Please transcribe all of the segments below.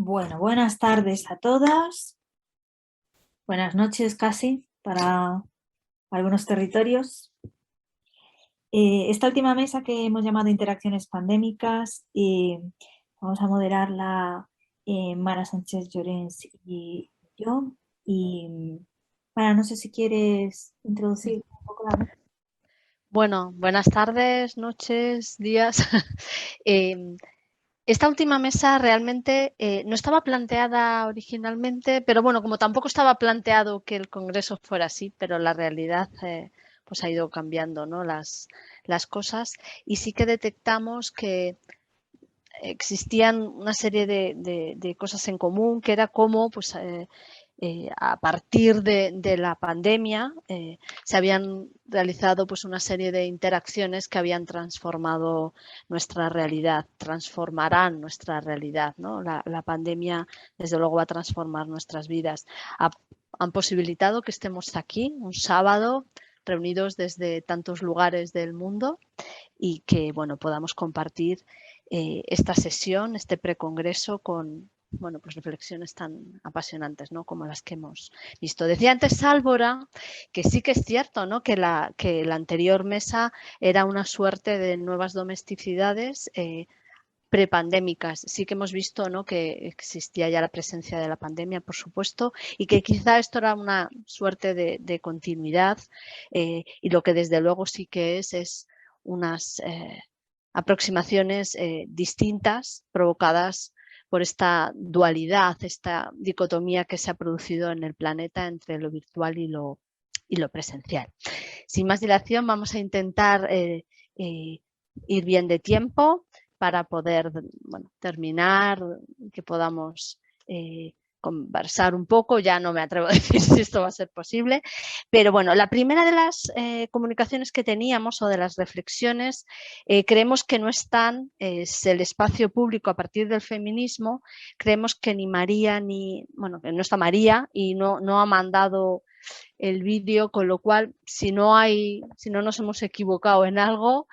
Bueno, buenas tardes a todas, buenas noches casi para algunos territorios. Esta última mesa que hemos llamado Interacciones Pandémicas, vamos a moderarla Mara Sánchez Llorens y yo. Y Mara, no sé si quieres introducir un poco la mesa. Bueno, buenas tardes, noches, días. Esta última mesa realmente no estaba planteada originalmente, pero bueno, como tampoco estaba planteado que el Congreso fuera así, pero la realidad pues ha ido cambiando, ¿no? las cosas, y sí que detectamos que existían una serie de cosas en común, que era cómo pues, a partir de la pandemia se habían realizado pues, una serie de interacciones que habían transformado nuestra realidad, transformarán nuestra realidad, ¿no? La pandemia, desde luego, va a transformar nuestras vidas. Han posibilitado que estemos aquí un sábado reunidos desde tantos lugares del mundo y que bueno, podamos compartir esta sesión, este precongreso con bueno, pues reflexiones tan apasionantes, ¿no? Como las que hemos visto. Decía antes Álvora que sí que es cierto, ¿no? que la anterior mesa era una suerte de nuevas domesticidades prepandémicas. Sí que hemos visto, ¿no? que existía ya la presencia de la pandemia, por supuesto, y que quizá esto era una suerte de continuidad y lo que desde luego sí que es unas aproximaciones distintas provocadas por esta dualidad, esta dicotomía que se ha producido en el planeta entre lo virtual y lo presencial. Sin más dilación, vamos a intentar ir bien de tiempo para poder bueno, terminar, que podamos conversar un poco. Ya no me atrevo a decir si esto va a ser posible, pero bueno, la primera de las comunicaciones que teníamos o de las reflexiones, creemos que no están, es el espacio público a partir del feminismo. Creemos que ni María, bueno, que no está María y no ha mandado el vídeo, con lo cual si no nos hemos equivocado en algo,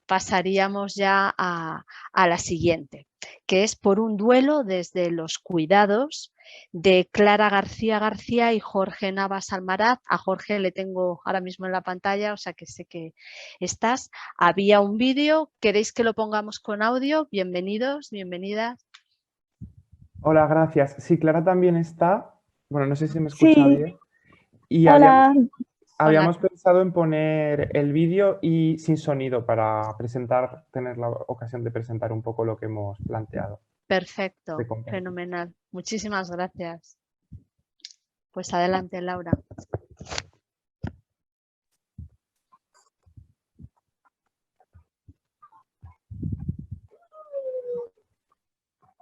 pasaríamos ya a la siguiente, que es por un duelo desde los cuidados, de Clara García García y Jorge Navas Almaraz. A Jorge le tengo ahora mismo en la pantalla, o sea que sé que estás. Había un vídeo, ¿queréis que lo pongamos con audio? Bienvenidos, bienvenidas. Hola, gracias. Sí, Clara también está. Bueno, no sé si me escucha Sí, bien. Y hola. habíamos pensado en poner el vídeo y sin sonido para tener la ocasión de presentar un poco lo que hemos planteado. Perfecto, fenomenal. Muchísimas gracias. Pues adelante, Laura.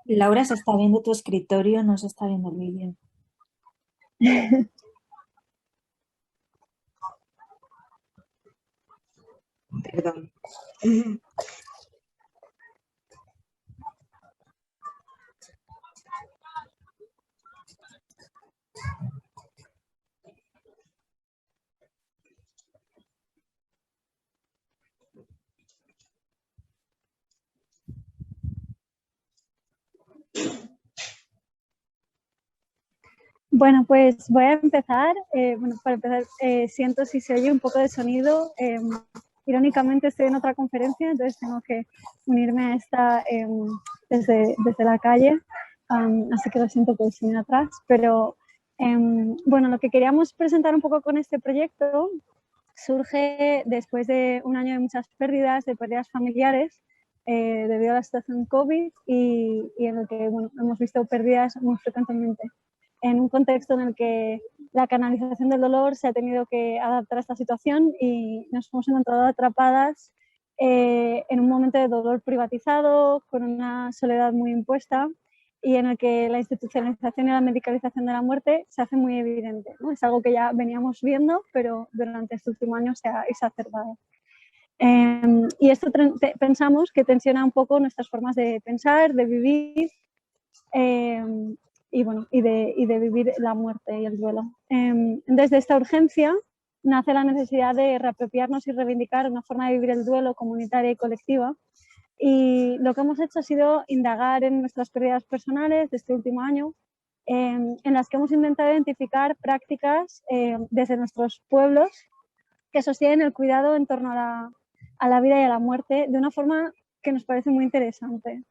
Laura, se está viendo tu escritorio, no se está viendo el vídeo. Perdón. Bueno, pues voy a empezar. Para empezar, siento si se oye un poco de sonido. Irónicamente estoy en otra conferencia, entonces tengo que unirme a esta desde la calle, así que lo siento por el sonido atrás. Pero bueno, lo que queríamos presentar un poco con este proyecto surge después de un año de muchas pérdidas, de pérdidas familiares, debido a la situación COVID y en el que bueno, hemos visto pérdidas muy frecuentemente. En un contexto en el que la canalización del dolor se ha tenido que adaptar a esta situación y nos hemos encontrado atrapadas en un momento de dolor privatizado, con una soledad muy impuesta y en el que la institucionalización y la medicalización de la muerte se hace muy evidente, ¿no? Es algo que ya veníamos viendo, pero durante este último año se ha exacerbado. Y esto pensamos que tensiona un poco nuestras formas de pensar, de vivir y, bueno, y de vivir la muerte y el duelo. Desde esta urgencia nace la necesidad de reapropiarnos y reivindicar una forma de vivir el duelo comunitaria y colectiva Y lo que hemos hecho ha sido indagar en nuestras pérdidas personales de este último año, en las que hemos intentado identificar prácticas desde nuestros pueblos que sostienen el cuidado en torno a la vida y a la muerte de una forma que nos parece muy interesante.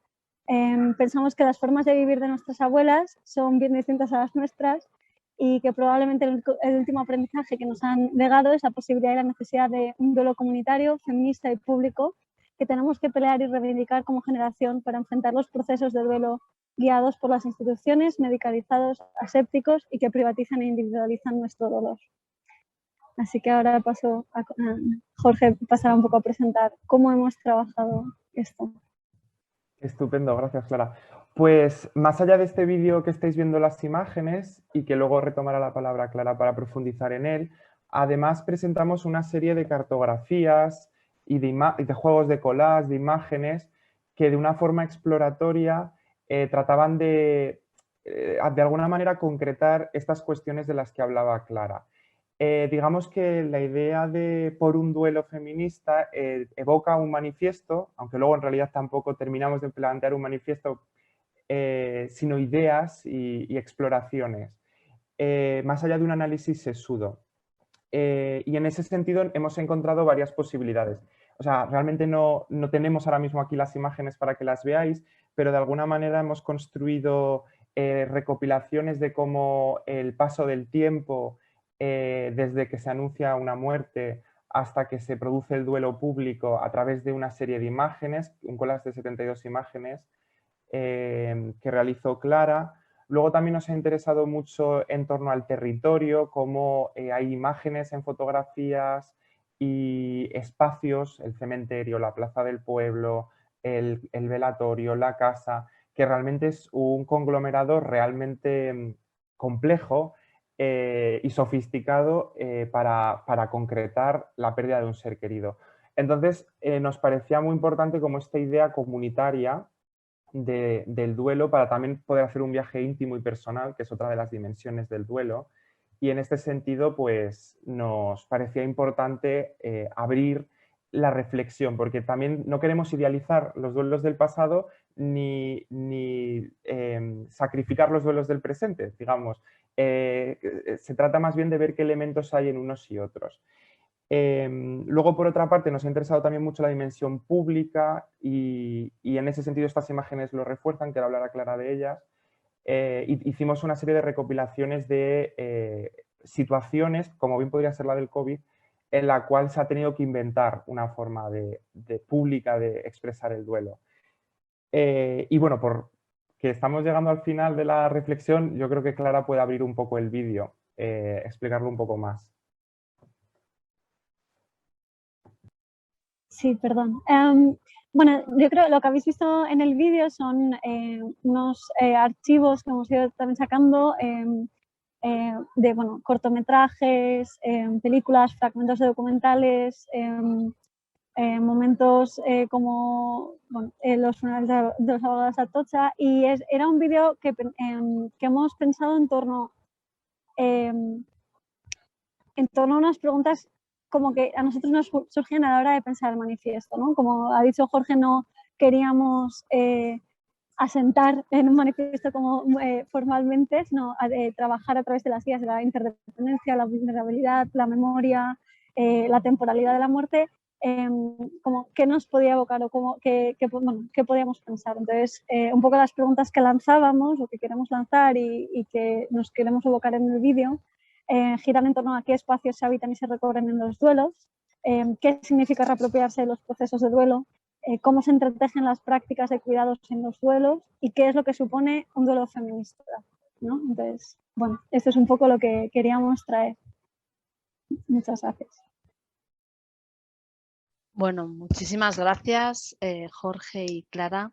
Pensamos que las formas de vivir de nuestras abuelas son bien distintas a las nuestras y que probablemente el último aprendizaje que nos han legado es la posibilidad y la necesidad de un duelo comunitario, feminista y público que tenemos que pelear y reivindicar como generación para enfrentar los procesos de duelo guiados por las instituciones, medicalizados, asépticos y que privatizan e individualizan nuestro dolor. Así que ahora paso a Jorge, pasará un poco a presentar cómo hemos trabajado esto. Estupendo, gracias Clara. Pues más allá de este vídeo que estáis viendo las imágenes y que luego retomará la palabra Clara para profundizar en él, además presentamos una serie de cartografías y de juegos de collage, de imágenes, que de una forma exploratoria trataban de alguna manera concretar estas cuestiones de las que hablaba Clara. Digamos que la idea de Por un duelo feminista evoca un manifiesto, aunque luego en realidad tampoco terminamos de plantear un manifiesto, sino ideas y exploraciones, más allá de un análisis sesudo. Y en ese sentido hemos encontrado varias posibilidades. O sea, realmente no tenemos ahora mismo aquí las imágenes para que las veáis, pero de alguna manera hemos construido recopilaciones de cómo el paso del tiempo desde que se anuncia una muerte hasta que se produce el duelo público a través de una serie de imágenes, un collage de 72 imágenes que realizó Clara. Luego también nos ha interesado mucho en torno al territorio, cómo hay imágenes en fotografías y espacios, el cementerio, la plaza del pueblo, el velatorio, la casa, que realmente es un conglomerado realmente complejo y sofisticado para concretar la pérdida de un ser querido. Entonces, nos parecía muy importante como esta idea comunitaria del duelo para también poder hacer un viaje íntimo y personal, que es otra de las dimensiones del duelo. Y en este sentido, pues nos parecía importante abrir la reflexión, porque también no queremos idealizar los duelos del pasado ni sacrificar los duelos del presente, digamos. Se trata más bien de ver qué elementos hay en unos y otros. Luego, por otra parte, nos ha interesado también mucho la dimensión pública y en ese sentido estas imágenes lo refuerzan, quiero hablar a Clara de ellas. Hicimos una serie de recopilaciones de situaciones, como bien podría ser la del COVID, en la cual se ha tenido que inventar una forma pública de expresar el duelo. Y bueno, porque estamos llegando al final de la reflexión, yo creo que Clara puede abrir un poco el vídeo, explicarlo un poco más. Sí, perdón. Bueno, yo creo que lo que habéis visto en el vídeo son unos archivos que hemos ido también sacando de cortometrajes, películas, fragmentos de documentales, momentos como los funerales de los abogados de Atocha, y era un vídeo que hemos pensado en torno a unas preguntas como que a nosotros nos surgían a la hora de pensar el manifiesto, ¿no? Como ha dicho Jorge, no queríamos asentar en un manifiesto como formalmente, sino trabajar a través de las guías de la interdependencia, la vulnerabilidad, la memoria, la temporalidad de la muerte, como qué nos podía evocar o qué podíamos pensar. Entonces, un poco las preguntas que lanzábamos o que queremos lanzar y que nos queremos evocar en el vídeo giran en torno a qué espacios se habitan y se recorren en los duelos, qué significa reapropiarse de los procesos de duelo, cómo se entretejen las prácticas de cuidados en los duelos y qué es lo que supone un duelo feminista, ¿no? Entonces, bueno, esto es un poco lo que queríamos traer. Muchas gracias. Bueno, muchísimas gracias, Jorge y Clara.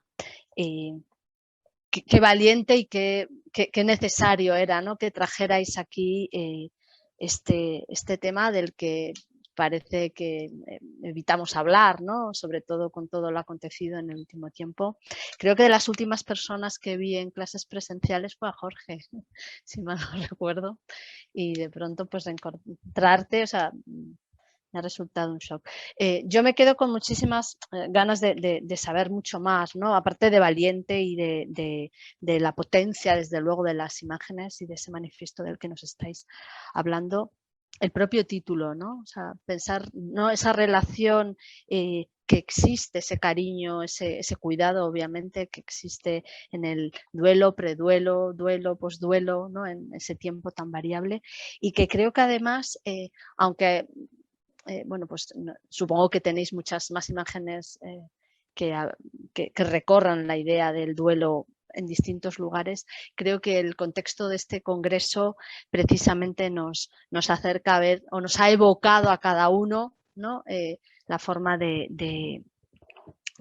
Qué valiente y qué necesario era, ¿no?, que trajerais aquí este tema del que parece que evitamos hablar, ¿no?, sobre todo con todo lo acontecido en el último tiempo. Creo que de las últimas personas que vi en clases presenciales fue a Jorge, si mal no recuerdo, y de pronto pues encontrarte, o sea, Me ha resultado un shock. Yo me quedo con muchísimas ganas de saber mucho más, ¿no? Aparte de valiente y de la potencia, desde luego, de las imágenes y de ese manifiesto del que nos estáis hablando. El propio título, ¿no? O sea, pensar, ¿no? Esa relación que existe, ese cariño, ese cuidado, obviamente, que existe en el duelo, preduelo, duelo, posduelo, ¿no? En ese tiempo tan variable, y que creo que además, aunque bueno, pues supongo que tenéis muchas más imágenes que recorran la idea del duelo en distintos lugares. Creo que el contexto de este congreso precisamente nos acerca a ver, o nos ha evocado a cada uno, ¿no? La forma de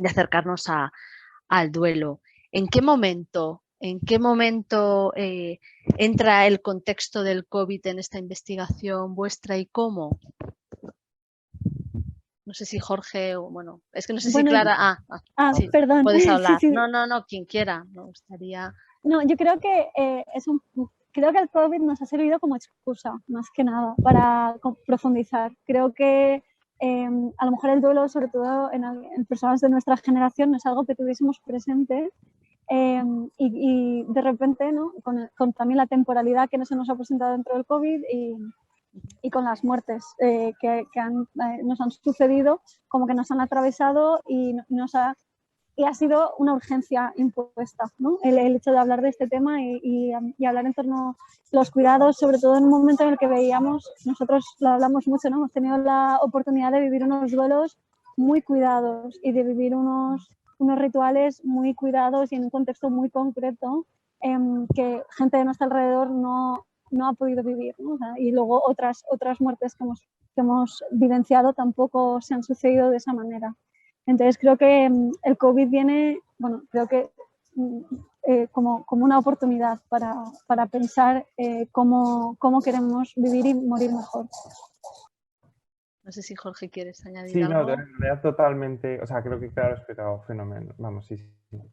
acercarnos al duelo. ¿En qué momento entra el contexto del COVID en esta investigación vuestra y cómo? No sé si Jorge o bueno, es que no sé si Clara. Sí, perdón. puedes hablar. Sí, sí. No, quien quiera. Me gustaría. No, yo creo que creo que el COVID nos ha servido como excusa, más que nada, para profundizar. Creo que a lo mejor el duelo, sobre todo en personas de nuestra generación, no es algo que tuviésemos presente. Y de repente, ¿no? Con también la temporalidad que se nos ha presentado dentro del COVID y con las muertes que nos han sucedido, como que nos han atravesado y ha sido una urgencia impuesta, ¿no? El hecho de hablar de este tema y hablar en torno a los cuidados, sobre todo en un momento en el que veíamos, nosotros lo hablamos mucho, ¿no? Hemos tenido la oportunidad de vivir unos duelos muy cuidados y de vivir unos rituales muy cuidados y en un contexto muy concreto que gente de nuestro alrededor no ha podido vivir, ¿no? O sea, y luego otras muertes que hemos vivenciado tampoco se han sucedido de esa manera. Entonces creo que el COVID viene, bueno, creo que como una oportunidad para pensar cómo queremos vivir y morir mejor. No sé si Jorge quieres añadir sí, algo. Sí, no, en realidad totalmente, o sea, creo que claro, he explicado fenómeno. Vamos, sí.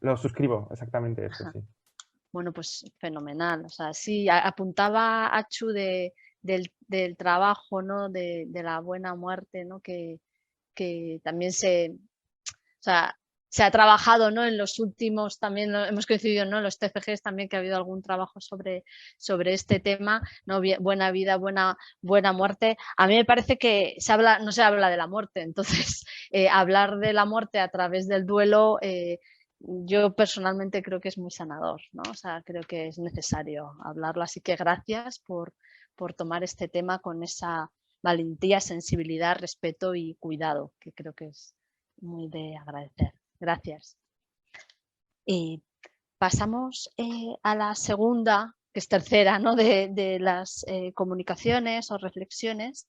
Lo suscribo, exactamente eso, sí. Bueno, pues fenomenal. O sea, sí, apuntaba Achu del trabajo, ¿no? De la buena muerte, ¿no? Que también se ha trabajado, ¿no? En los últimos, también hemos coincidido, ¿no? En los TFGs también que ha habido algún trabajo sobre este tema, ¿no? Buena vida, buena muerte. A mí me parece que no se habla de la muerte, entonces hablar de la muerte a través del duelo, yo personalmente creo que es muy sanador, ¿no? O sea, creo que es necesario hablarlo, así que gracias por tomar este tema con esa valentía, sensibilidad, respeto y cuidado, que creo que es muy de agradecer. Gracias. Y pasamos a la segunda, que es tercera, ¿no? de las comunicaciones o reflexiones,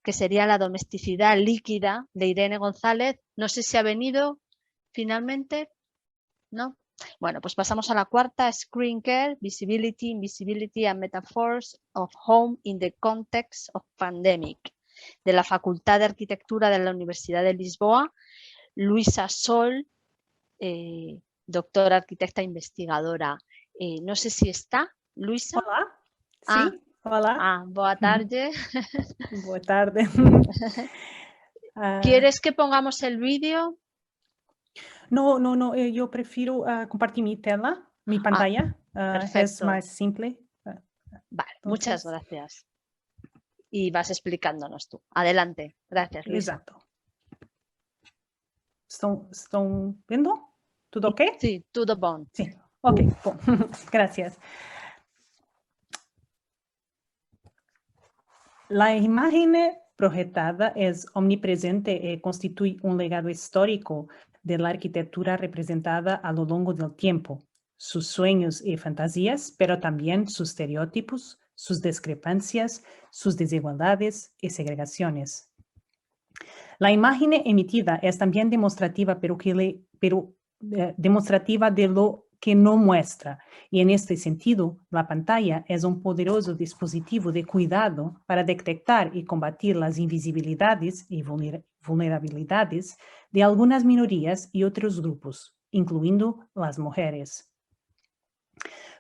que sería la domesticidad líquida de Irene González. No sé si ha venido finalmente, ¿no? Bueno, pues pasamos a la cuarta, Screen Care, Visibility, Invisibility and Metaphors of Home in the Context of Pandemic, de la Facultad de Arquitectura de la Universidad de Lisboa, Luisa Sol, doctora, arquitecta, investigadora. No sé si está, Luisa. Olá, sim, olá. Boa tarde. Boa tarde. ¿Quieres que pongamos el vídeo? No, yo prefiero compartir mi tela, mi pantalla. Es más simple. Vale, muchas gracias. Y vas explicándonos tú. Adelante. Gracias, Luisa. Exato. ¿Estão vendo? ¿Tudo ok? Sí, todo bom. Sí, ok, bom. Gracias. La imagen projetada es omnipresente y constituye un legado histórico de la arquitectura representada a lo largo del tiempo, sus sueños y fantasías, pero también sus estereotipos, sus discrepancias, sus desigualdades y segregaciones. La imagen emitida es también demostrativa, demostrativa de lo que no muestra, y en este sentido, la pantalla es un poderoso dispositivo de cuidado para detectar y combatir las invisibilidades y vulnerabilidades de algunas minorías y otros grupos, incluyendo las mujeres.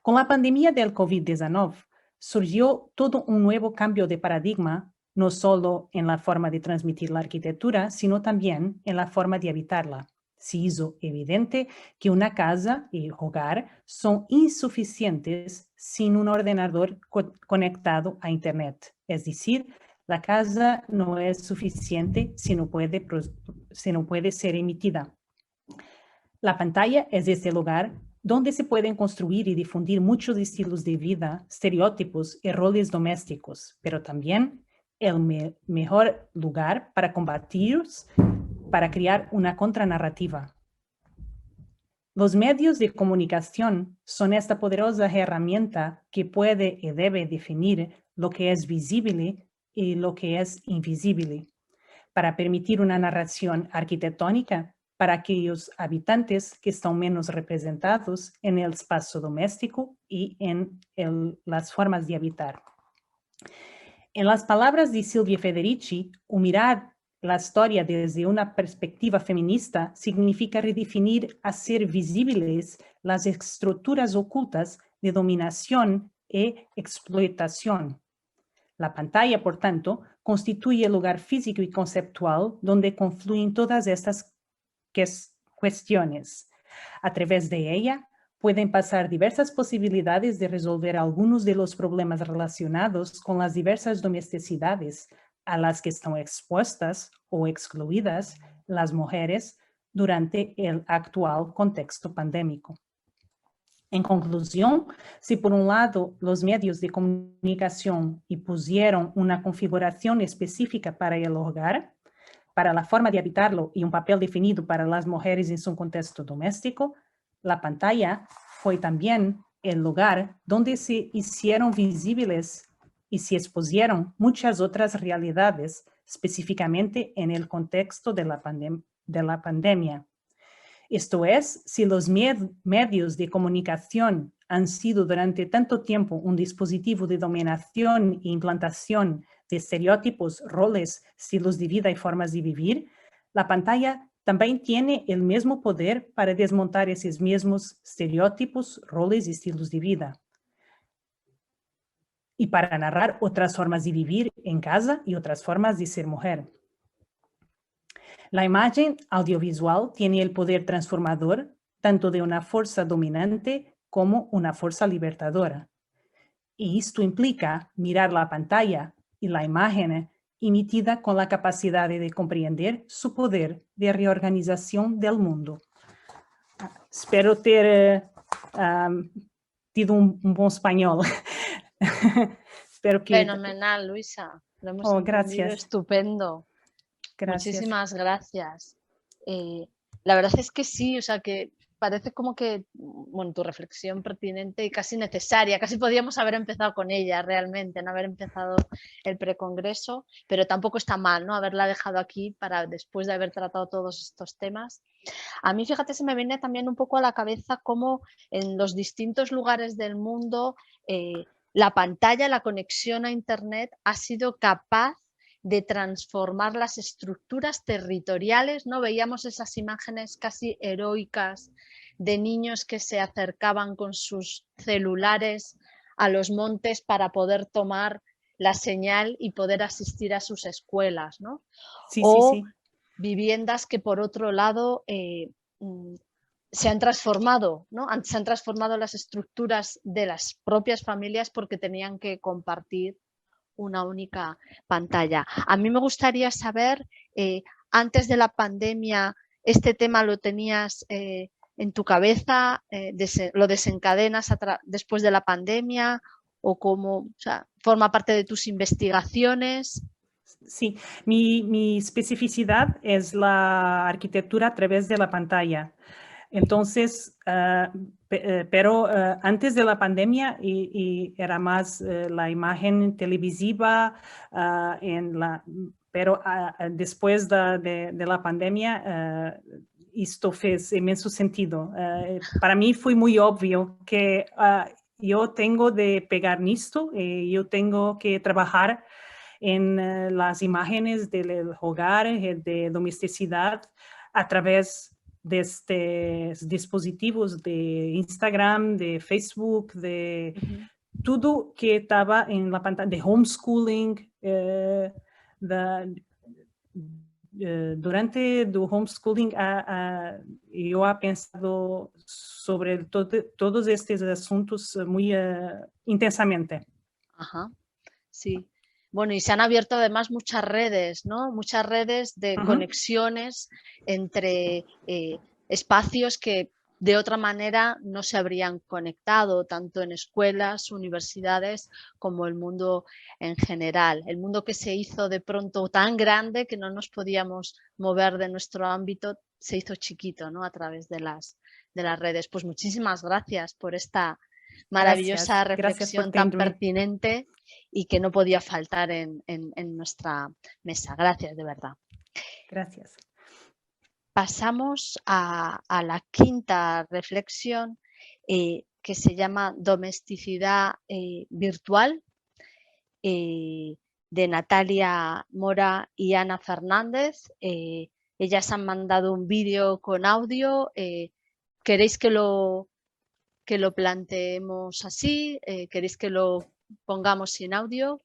Con la pandemia del COVID-19, surgió todo un nuevo cambio de paradigma no solo en la forma de transmitir la arquitectura, sino también en la forma de habitarla. Se hizo evidente que una casa y hogar son insuficientes sin un ordenador conectado a Internet. Es decir, la casa no es suficiente si no puede ser emitida. La pantalla es este lugar donde se pueden construir y difundir muchos estilos de vida, estereotipos y roles domésticos, pero también el mejor lugar para combatirlos, para crear una contranarrativa. Los medios de comunicación son esta poderosa herramienta que puede y debe definir lo que es visible y lo que es invisible, para permitir una narración arquitectónica para aquellos habitantes que están menos representados en el espacio doméstico y en las formas de habitar. En las palabras de Silvia Federici, mirar la historia desde una perspectiva feminista significa redefinir, hacer visibles las estructuras ocultas de dominación y explotación. La pantalla, por tanto, constituye el lugar físico y conceptual donde confluyen todas estas cuestiones. A través de ella pueden pasar diversas posibilidades de resolver algunos de los problemas relacionados con las diversas domesticidades a las que están expuestas o excluidas las mujeres durante el actual contexto pandémico. En conclusión, si por un lado los medios de comunicación impusieron una configuración específica para el hogar, para la forma de habitarlo y un papel definido para las mujeres en su contexto doméstico, la pantalla fue también el lugar donde se hicieron visibles y se expusieron muchas otras realidades, específicamente en el contexto de la pandemia. Esto es, si los medios de comunicación han sido durante tanto tiempo un dispositivo de dominación e implantación de estereotipos, roles, estilos de vida y formas de vivir, la pantalla también tiene el mismo poder para desmontar esos mismos estereotipos, roles y estilos de vida, y para narrar otras formas de vivir en casa y otras formas de ser mujer. La imagen audiovisual tiene el poder transformador tanto de una fuerza dominante como una fuerza libertadora. Y esto implica mirar la pantalla y la imagen emitida con la capacidad de comprender su poder de reorganización del mundo. Espero ter tido un buen español. Espero que... Fenomenal, Luisa. Lo hemos entendido gracias. Estupendo. Gracias. Muchísimas gracias. La verdad es que sí, o sea que parece como que, bueno, tu reflexión pertinente y casi necesaria, casi podríamos haber empezado con ella realmente, no haber empezado el precongreso, pero tampoco está mal, ¿no? Haberla dejado aquí para después de haber tratado todos estos temas. A mí, fíjate, se me viene también un poco a la cabeza cómo en los distintos lugares del mundo la pantalla, la conexión a Internet ha sido capaz de transformar las estructuras territoriales, ¿no? Veíamos esas imágenes casi heroicas de niños que se acercaban con sus celulares a los montes para poder tomar la señal y poder asistir a sus escuelas, ¿no? Sí, sí. Viviendas que por otro lado se han transformado, ¿no? Se han transformado las estructuras de las propias familias porque tenían que compartir una única pantalla. A mí me gustaría saber, antes de la pandemia, ¿este tema lo tenías en tu cabeza? ¿Lo desencadenas después de la pandemia? ¿O cómo, o sea, forma parte de tus investigaciones? Sí, mi especificidad es la arquitectura a través de la pantalla. Entonces, pero antes de la pandemia y era más la imagen televisiva, pero después de la pandemia, esto fez inmenso sentido. Para mí fue muy obvio que yo tengo de pegar en esto, yo tengo que trabajar en las imágenes del hogar, de domesticidad, a través de estos dispositivos de Instagram, de Facebook, de todo que estaba en la pantalla, de homeschooling, durante o homeschooling eu he pensado sobre todos estes assuntos muy intensamente. Ajá, sí. Bueno, y se han abierto además muchas redes, ¿no? Muchas redes de conexiones entre espacios que de otra manera no se habrían conectado, tanto en escuelas, universidades, como el mundo en general. El mundo que se hizo de pronto tan grande que no nos podíamos mover de nuestro ámbito, se hizo chiquito, ¿no? A través de las redes. Pues muchísimas gracias por esta maravillosa reflexión tan pertinente y que no podía faltar en nuestra mesa. Gracias, de verdad. Gracias. Pasamos a la quinta reflexión, que se llama Domesticidad virtual, de Natalia Mora y Ana Fernández. Ellas han mandado un vídeo con audio. ¿Queréis que lo planteemos así? ¿Queréis que lo pongamos sin audio?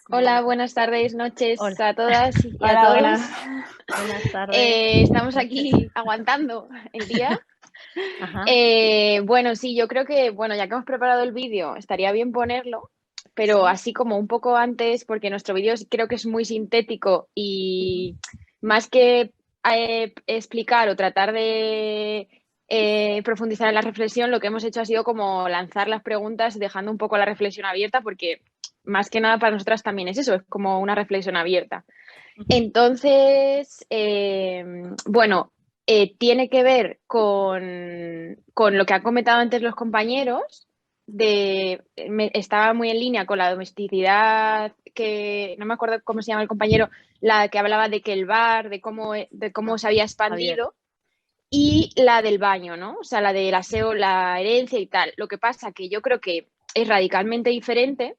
Hola, buenas tardes, noches Hola. a todas y a todos. Buenas tardes. Estamos aquí aguantando el día. Bueno, sí, yo creo que, bueno, ya que hemos preparado el vídeo, estaría bien ponerlo, pero así como un poco antes, porque nuestro vídeo creo que es muy sintético y más que explicar o tratar de profundizar en la reflexión, lo que hemos hecho ha sido como lanzar las preguntas dejando un poco la reflexión abierta, porque más que nada para nosotras también es eso, es como una reflexión abierta. Entonces, bueno, tiene que ver con lo que han comentado antes los compañeros. Estaba muy en línea con la domesticidad, que no me acuerdo cómo se llama el compañero, la que hablaba de que el bar, de cómo se había expandido, y la del baño, ¿no? O sea, la del aseo, la herencia y tal. Lo que pasa que yo creo que es radicalmente diferente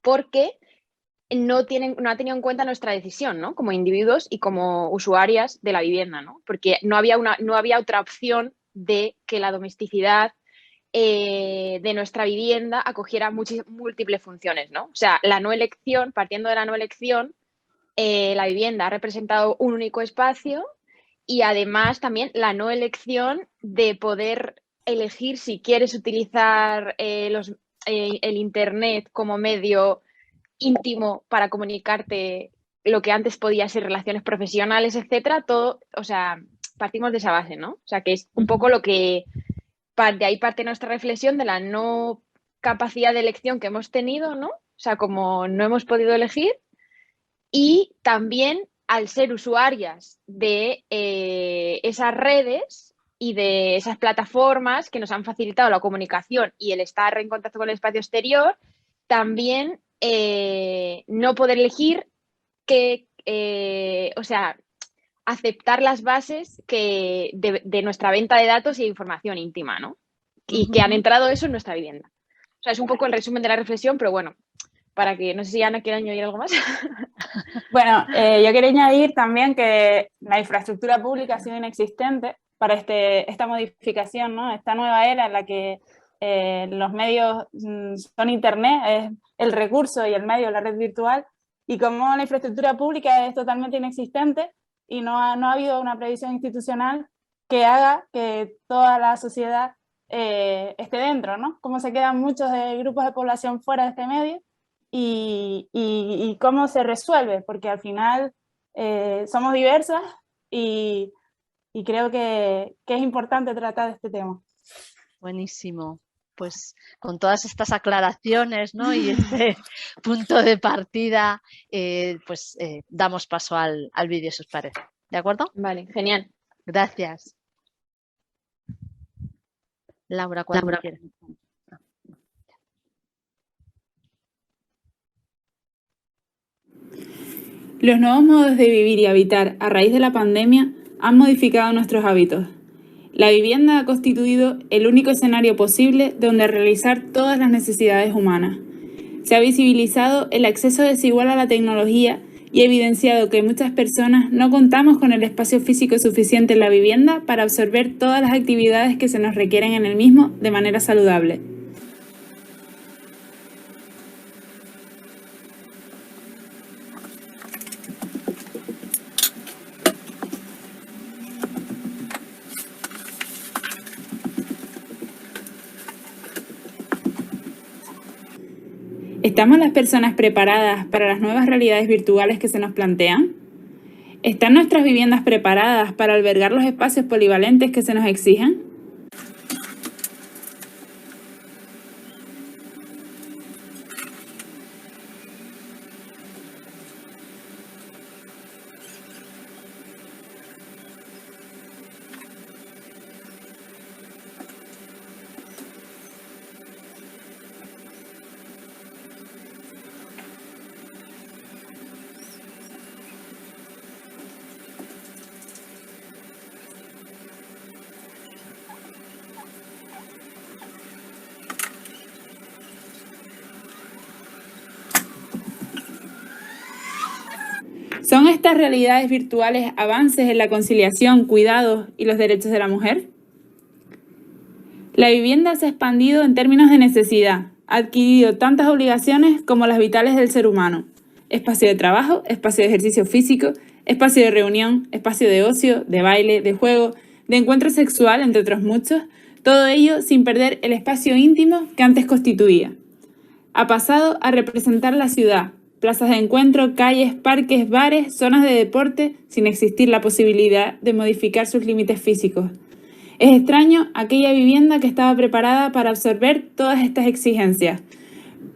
porque no ha tenido en cuenta nuestra decisión, ¿no? Como individuos y como usuarias de la vivienda, ¿no? Porque no había otra opción de que la domesticidad de nuestra vivienda acogiera múltiples funciones, ¿no? O sea, la no elección, partiendo de la no elección, la vivienda ha representado un único espacio y además también la no elección de poder elegir si quieres utilizar el Internet como medio íntimo para comunicarte lo que antes podía ser relaciones profesionales, etcétera, todo, o sea, partimos de esa base, ¿no? O sea, que es un poco lo que, de ahí parte nuestra reflexión de la no capacidad de elección que hemos tenido, ¿no? O sea, como no hemos podido elegir y también al ser usuarias de esas redes y de esas plataformas que nos han facilitado la comunicación y el estar en contacto con el espacio exterior, también no poder elegir o sea, aceptar las bases de nuestra venta de datos y de información íntima, ¿no? Y que han entrado eso en nuestra vivienda. O sea, es un poco el resumen de la reflexión, pero bueno, para que, no sé si Ana quiere añadir algo más. Bueno, yo quería añadir también que la infraestructura pública ha sido inexistente para esta modificación, ¿no? Esta nueva era en la que los medios son Internet, es el recurso y el medio, la red virtual, y como la infraestructura pública es totalmente inexistente y no ha habido una previsión institucional que haga que toda la sociedad esté dentro, ¿no? Cómo se quedan muchos grupos de población fuera de este medio y cómo se resuelve, porque al final somos diversas y creo que es importante tratar de este tema. Buenísimo. Pues con todas estas aclaraciones, ¿no? Y este punto de partida, pues damos paso al vídeo, si os parece. ¿De acuerdo? Vale, genial. Gracias. Laura, cuando quieras. Los nuevos modos de vivir y habitar a raíz de la pandemia han modificado nuestros hábitos. La vivienda ha constituido el único escenario posible donde realizar todas las necesidades humanas. Se ha visibilizado el acceso desigual a la tecnología y evidenciado que muchas personas no contamos con el espacio físico suficiente en la vivienda para absorber todas las actividades que se nos requieren en el mismo de manera saludable. ¿Estamos las personas preparadas para las nuevas realidades virtuales que se nos plantean? ¿Están nuestras viviendas preparadas para albergar los espacios polivalentes que se nos exigen? ¿Son estas realidades virtuales avances en la conciliación, cuidados y los derechos de la mujer? La vivienda se ha expandido en términos de necesidad, ha adquirido tantas obligaciones como las vitales del ser humano. Espacio de trabajo, espacio de ejercicio físico, espacio de reunión, espacio de ocio, de baile, de juego, de encuentro sexual, entre otros muchos, todo ello sin perder el espacio íntimo que antes constituía. Ha pasado a representar la ciudad, plazas de encuentro, calles, parques, bares, zonas de deporte, sin existir la posibilidad de modificar sus límites físicos. Es extraño aquella vivienda que estaba preparada para absorber todas estas exigencias.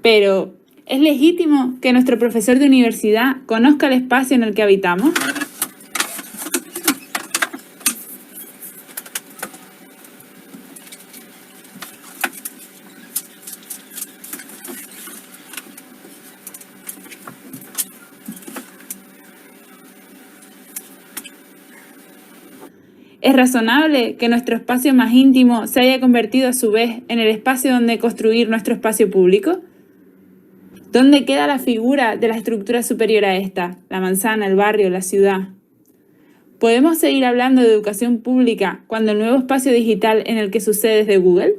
Pero, ¿es legítimo que nuestro profesor de universidad conozca el espacio en el que habitamos? ¿Es razonable que nuestro espacio más íntimo se haya convertido a su vez en el espacio donde construir nuestro espacio público? ¿Dónde queda la figura de la estructura superior a esta? La manzana, el barrio, la ciudad. ¿Podemos seguir hablando de educación pública cuando el nuevo espacio digital en el que sucede es de Google?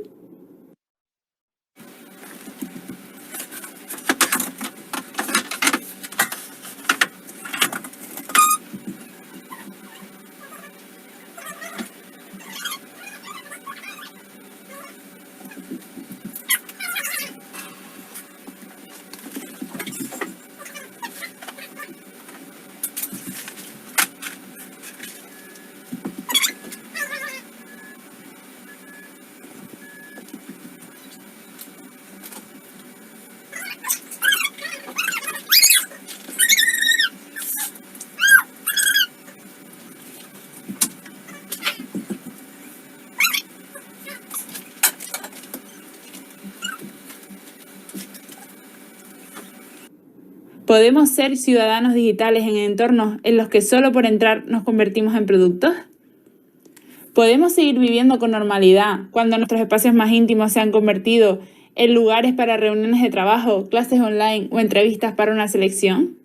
¿Podemos ser ciudadanos digitales en entornos en los que solo por entrar nos convertimos en productos? ¿Podemos seguir viviendo con normalidad cuando nuestros espacios más íntimos se han convertido en lugares para reuniones de trabajo, clases online o entrevistas para una selección?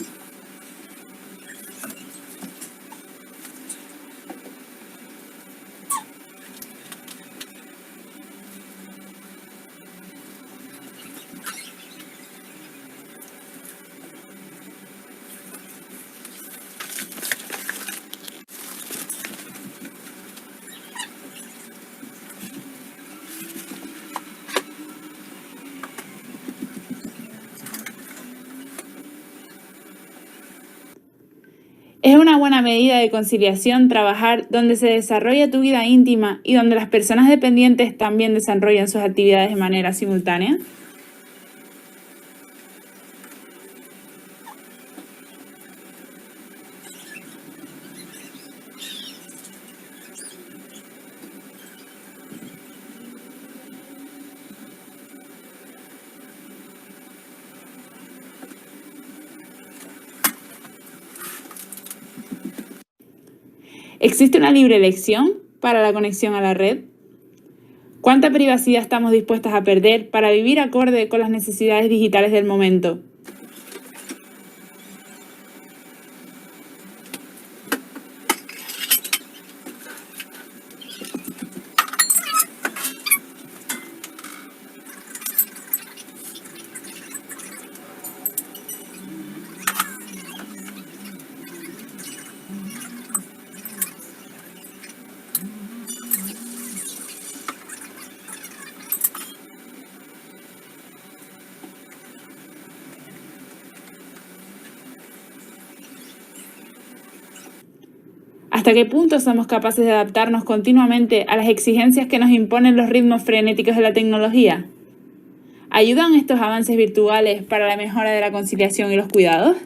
Es una buena medida de conciliación trabajar donde se desarrolla tu vida íntima y donde las personas dependientes también desarrollan sus actividades de manera simultánea. ¿Existe una libre elección para la conexión a la red? ¿Cuánta privacidad estamos dispuestas a perder para vivir acorde con las necesidades digitales del momento? ¿Hasta qué punto somos capaces de adaptarnos continuamente a las exigencias que nos imponen los ritmos frenéticos de la tecnología? ¿Ayudan estos avances virtuales para la mejora de la conciliación y los cuidados?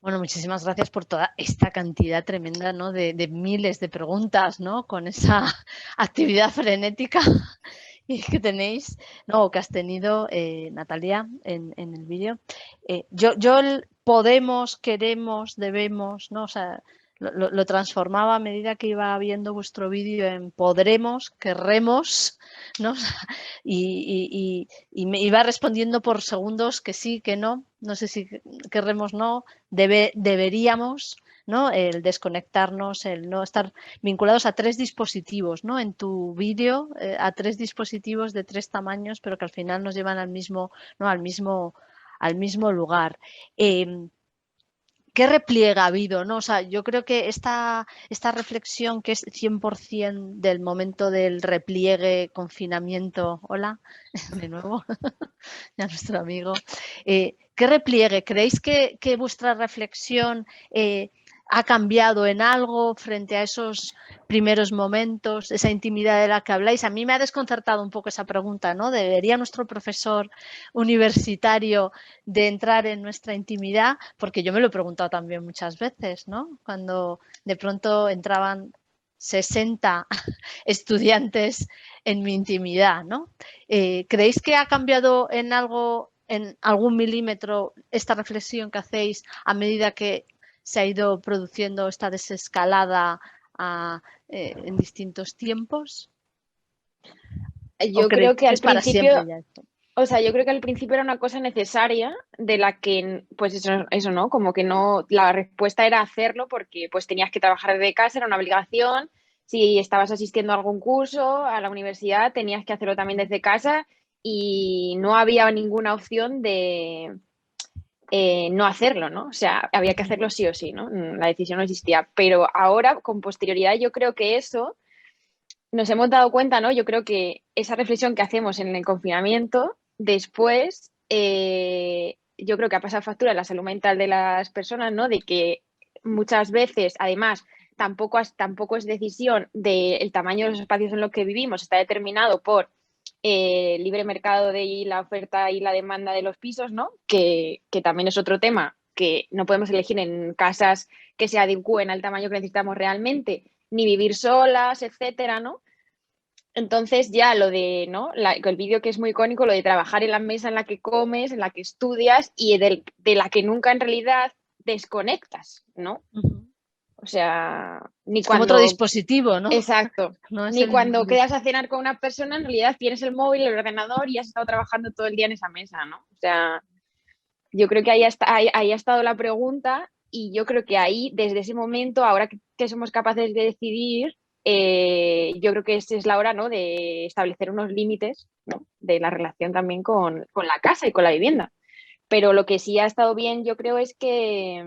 Bueno, muchísimas gracias por toda esta cantidad tremenda, ¿no? de miles de preguntas, ¿no? Con esa actividad frenética que tenéis, ¿no? Que has tenido, Natalia, en el vídeo. Yo el podemos, queremos, debemos, ¿no? O sea, lo transformaba a medida que iba viendo vuestro vídeo en podremos, querremos, ¿no? Y me iba respondiendo por segundos que sí, que no. No sé si querremos, no, deberíamos, ¿no? El desconectarnos, el no estar vinculados a 3 dispositivos, ¿no? En tu vídeo, a 3 dispositivos de 3 tamaños, pero que al final nos llevan al mismo, ¿no? al mismo lugar. ¿Qué repliegue ha habido? ¿No? O sea, yo creo que esta reflexión que es 100% del momento del repliegue, confinamiento, hola, de nuevo, ya nuestro amigo, ¿qué repliegue? ¿Creéis que vuestra reflexión ha cambiado en algo frente a esos primeros momentos, esa intimidad de la que habláis? A mí me ha desconcertado un poco esa pregunta, ¿no? ¿Debería nuestro profesor universitario de entrar en nuestra intimidad? Porque yo me lo he preguntado también muchas veces, ¿no? Cuando de pronto entraban 60 estudiantes en mi intimidad, ¿no? ¿Creéis que ha cambiado en algo, en algún milímetro, esta reflexión que hacéis a medida que se ha ido produciendo esta desescalada en distintos tiempos? Yo creo que al principio, ya esto? o sea, yo creo que al principio era una cosa necesaria de la que, pues eso, ¿no? Como que no, la respuesta era hacerlo porque pues tenías que trabajar desde casa, era una obligación. Si estabas asistiendo a algún curso, a la universidad, tenías que hacerlo también desde casa y no había ninguna opción de no hacerlo, ¿no? O sea, había que hacerlo sí o sí, ¿no? La decisión no existía. Pero ahora, con posterioridad, yo creo que eso nos hemos dado cuenta, ¿no? Yo creo que esa reflexión que hacemos en el confinamiento, después, yo creo que ha pasado factura en la salud mental de las personas, ¿no? De que muchas veces, además, tampoco es decisión del tamaño de los espacios en los que vivimos, está determinado por libre mercado de la oferta y la demanda de los pisos, ¿no? Que también es otro tema, que no podemos elegir en casas que se adecúen al tamaño que necesitamos realmente, ni vivir solas, etcétera, ¿no? Entonces ya lo de, ¿no? El vídeo que es muy icónico, lo de trabajar en la mesa en la que comes, en la que estudias y de la que nunca en realidad desconectas, ¿no? O sea, ni es cuando... como otro dispositivo, ¿no? Exacto. No es ni cuando quedas a cenar con una persona, en realidad tienes el móvil, el ordenador y has estado trabajando todo el día en esa mesa, ¿no? O sea, yo creo que ahí ha estado la pregunta y yo creo que ahí, desde ese momento, ahora que somos capaces de decidir, yo creo que esa es la hora, ¿no? De establecer unos límites, ¿no? De la relación también con la casa y con la vivienda. Pero lo que sí ha estado bien, yo creo, es que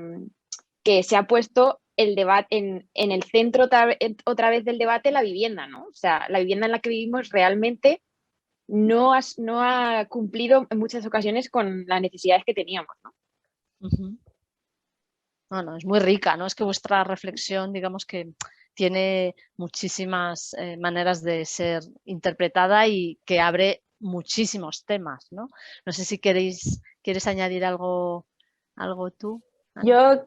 se ha puesto el debate en el centro otra vez del debate la vivienda, ¿no? O sea, la vivienda en la que vivimos realmente no ha cumplido en muchas ocasiones con las necesidades que teníamos, ¿no? Bueno, es muy rica, ¿no? Es que vuestra reflexión, digamos que tiene muchísimas maneras de ser interpretada y que abre muchísimos temas, ¿no? No sé si quieres añadir algo tú. Yo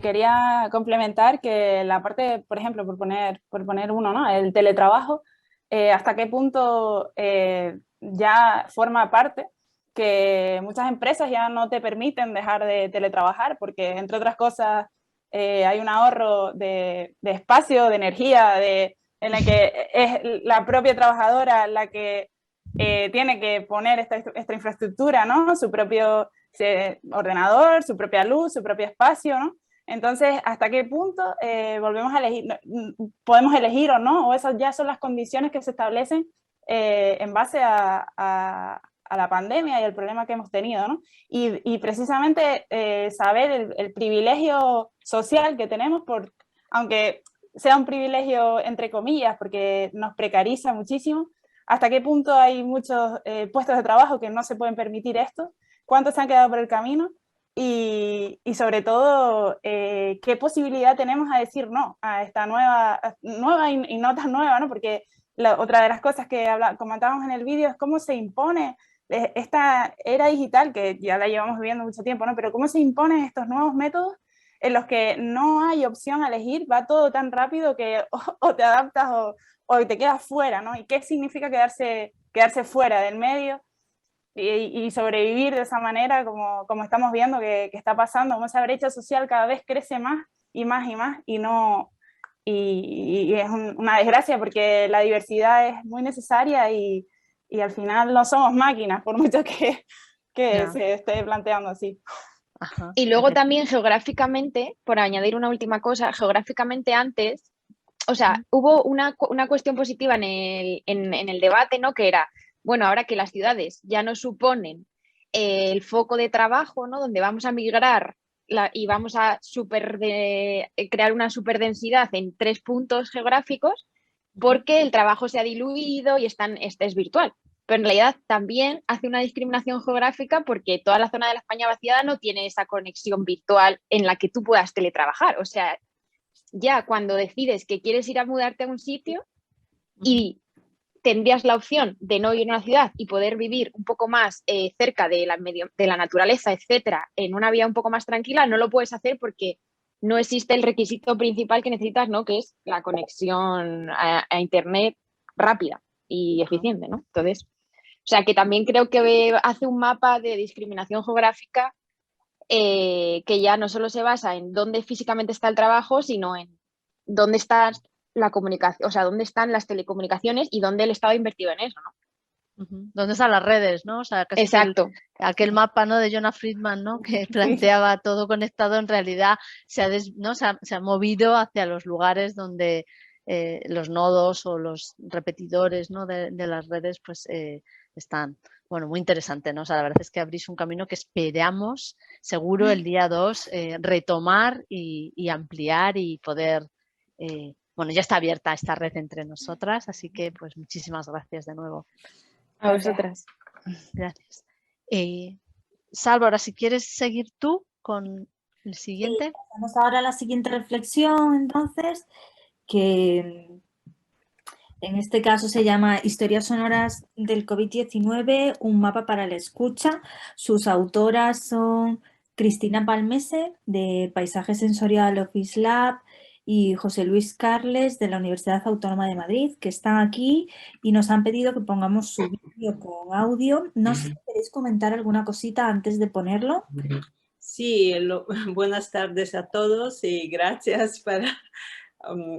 quería complementar que la parte, por ejemplo, por poner uno, ¿no? El teletrabajo, hasta qué punto ya forma parte, que muchas empresas ya no te permiten dejar de teletrabajar porque, entre otras cosas, hay un ahorro de espacio, de energía, en la que es la propia trabajadora la que tiene que poner esta infraestructura, ¿no? Su propio ordenador, su propia luz, su propio espacio, ¿no? Entonces, ¿hasta qué punto volvemos a elegir, podemos elegir o no? O esas ya son las condiciones que se establecen en base a la pandemia y el problema que hemos tenido, ¿no? Y precisamente saber el privilegio social que tenemos, aunque sea un privilegio entre comillas, porque nos precariza muchísimo, hasta qué punto hay muchos puestos de trabajo que no se pueden permitir esto, cuántos se han quedado por el camino y sobre todo qué posibilidad tenemos a decir no a esta nueva y no tan nueva, ¿no? Porque otra de las cosas que comentábamos en el vídeo es cómo se impone esta era digital, que ya la llevamos viviendo mucho tiempo, ¿no? Pero cómo se imponen estos nuevos métodos en los que no hay opción a elegir, va todo tan rápido que o te adaptas o te quedas fuera, ¿no? ¿Y qué significa quedarse fuera del medio y sobrevivir de esa manera, como estamos viendo que está pasando, como esa brecha social cada vez crece más y más y más, y es una desgracia porque la diversidad es muy necesaria y al final no somos máquinas, por mucho que se esté planteando así. Ajá. Y luego también geográficamente, por añadir una última cosa, geográficamente antes, o sea, hubo una cuestión positiva en el debate, ¿no? Que era, bueno, ahora que las ciudades ya no suponen el foco de trabajo, ¿no? Donde vamos a migrar y vamos a crear una superdensidad en 3 puntos geográficos, porque el trabajo se ha diluido y es virtual. Pero en realidad también hace una discriminación geográfica porque toda la zona de la España vaciada no tiene esa conexión virtual en la que tú puedas teletrabajar. O sea, ya cuando decides que quieres ir a mudarte a un sitio y tendrías la opción de no ir a una ciudad y poder vivir un poco más cerca de la naturaleza, etcétera, en una vía un poco más tranquila, no lo puedes hacer porque no existe el requisito principal que necesitas, ¿no? Que es la conexión a internet rápida y eficiente, ¿no? Entonces, o sea, que también creo que hace un mapa de discriminación geográfica que ya no solo se basa en dónde físicamente está el trabajo, sino en dónde está la comunicación, o sea, dónde están las telecomunicaciones y dónde el Estado ha invertido en eso, ¿no? ¿Dónde están las redes, no? O sea, casi exacto. Aquel mapa, ¿no? De Jonah Friedman, ¿no? Que planteaba todo conectado, en realidad se ha movido hacia los lugares donde los nodos o los repetidores, ¿no? de las redes pues están. Bueno, muy interesante, ¿no? O sea, la verdad es que abrís un camino que esperamos seguro el día 2 retomar y ampliar y poder... bueno, ya está abierta esta red entre nosotras, así que pues muchísimas gracias de nuevo. A vosotras. Gracias. Salva, ahora si quieres seguir tú con el siguiente. Sí, vamos ahora a la siguiente reflexión, entonces, que en este caso se llama Historias sonoras del COVID-19, un mapa para la escucha. Sus autoras son Cristina Palmese, de Paisaje Sensorial Office Lab, y José Luis Carles, de la Universidad Autónoma de Madrid, que están aquí y nos han pedido que pongamos su vídeo con audio. No sé si queréis comentar alguna cosita antes de ponerlo. Sí, buenas tardes a todos y gracias por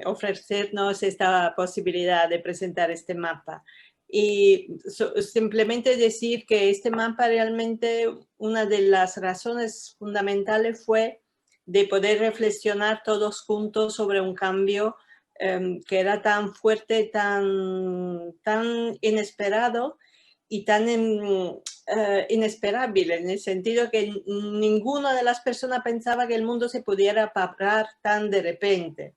ofrecernos esta posibilidad de presentar este mapa. Y simplemente decir que este mapa realmente, una de las razones fundamentales fue de poder reflexionar todos juntos sobre un cambio que era tan fuerte, tan inesperado y tan inesperable, en el sentido que ninguna de las personas pensaba que el mundo se pudiera parar tan de repente.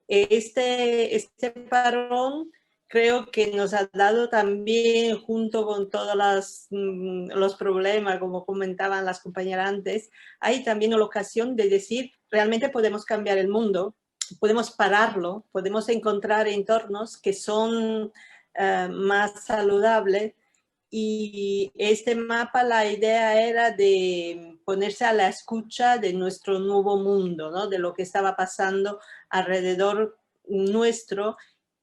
Este parón creo que nos ha dado también, junto con todos los problemas, como comentaban las compañeras antes, hay también la ocasión de decir, realmente podemos cambiar el mundo, podemos pararlo, podemos encontrar entornos que son más saludables. Y este mapa, la idea era de ponerse a la escucha de nuestro nuevo mundo, ¿no? De lo que estaba pasando alrededor nuestro,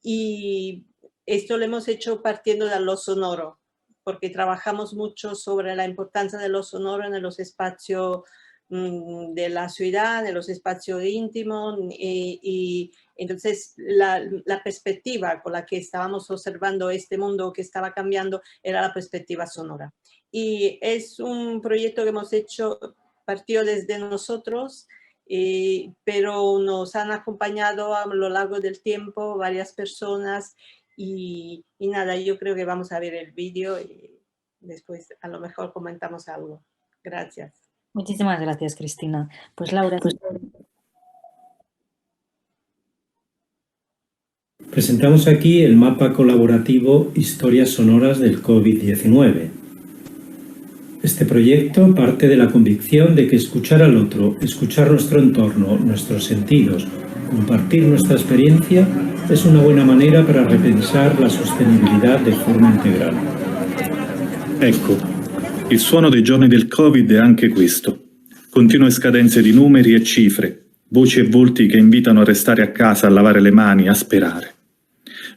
y esto lo hemos hecho partiendo de lo sonoro, porque trabajamos mucho sobre la importancia de lo sonoro en los espacios de la ciudad, en los espacios íntimos, y entonces la perspectiva con la que estábamos observando este mundo que estaba cambiando era la perspectiva sonora. Y es un proyecto que hemos hecho, partió desde nosotros, pero nos han acompañado a lo largo del tiempo varias personas y nada, yo creo que vamos a ver el vídeo y después a lo mejor comentamos algo. Gracias. Muchísimas gracias, Cristina. Pues Laura. Presentamos aquí el mapa colaborativo Historias sonoras del COVID-19. Este proyecto parte de la convicción de que escuchar al otro, escuchar nuestro entorno, nuestros sentidos, compartir nuestra experiencia es una buena manera para repensar la sostenibilità de forma integrale. Ecco, il suono dei giorni del Covid è anche questo. Continue scadenze di numeri e cifre, voci e volti che invitano a restare a casa, a lavare le mani, a sperare.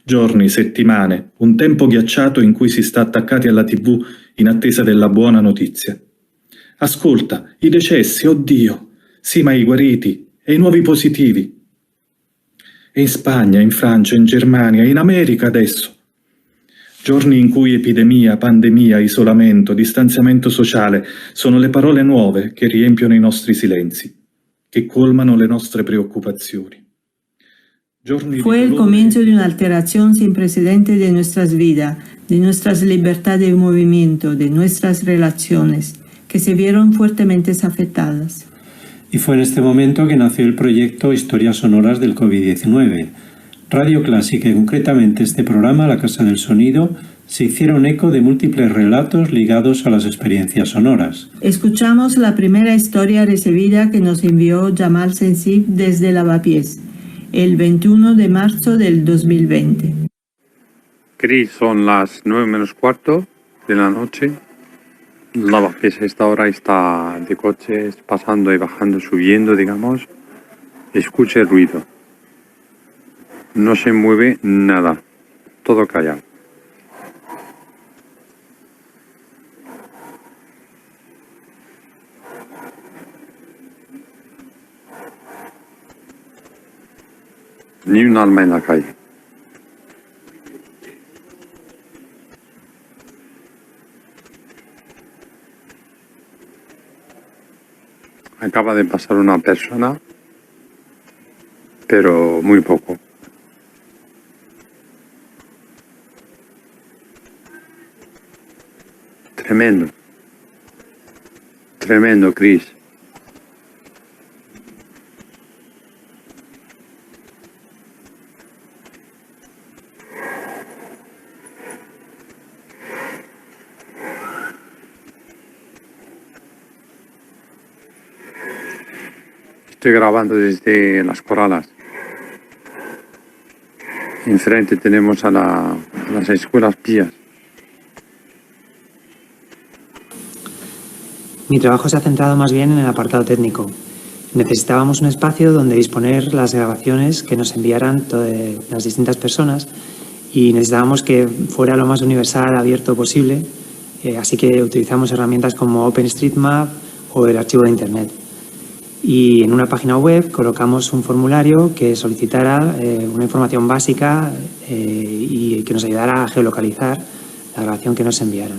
Giorni, settimane, un tempo ghiacciato in cui si sta attaccati alla TV in attesa della buona notizia. Ascolta, i decessi, oddio, sì, ma i guariti e i nuovi positivi. E in Spagna, in Francia, in Germania, in America adesso. Giorni in cui epidemia, pandemia, isolamento, distanziamento sociale sono le parole nuove che riempiono i nostri silenzi, che colmano le nostre preoccupazioni. Fue el comienzo de una alteración sin precedentes de nuestras vidas, de nuestras libertades de movimiento, de nuestras relaciones, que se vieron fuertemente afectadas. Y fue en este momento que nació el proyecto Historias Sonoras del COVID-19. Radio Clásica y concretamente este programa, La Casa del Sonido, se hicieron eco de múltiples relatos ligados a las experiencias sonoras. Escuchamos la primera historia recibida que nos envió Jamal Sensib desde Lavapiés, el 21 de marzo del 2020. Cris, son las 9 menos cuarto de la noche. Lavapiés a esta hora está de coches pasando y bajando, subiendo, digamos. Escucha el ruido. No se mueve nada, todo callado. Ni un alma en la calle. Acaba de pasar una persona, pero muy poco. Tremendo. Tremendo, Cris. Estoy grabando desde Las Corralas. Enfrente tenemos a las escuelas pías. Mi trabajo se ha centrado más bien en el apartado técnico. Necesitábamos un espacio donde disponer las grabaciones que nos enviaran las distintas personas y necesitábamos que fuera lo más universal, abierto posible, así que utilizamos herramientas como OpenStreetMap o el archivo de Internet. Y en una página web colocamos un formulario que solicitara una información básica y que nos ayudara a geolocalizar la grabación que nos enviaran.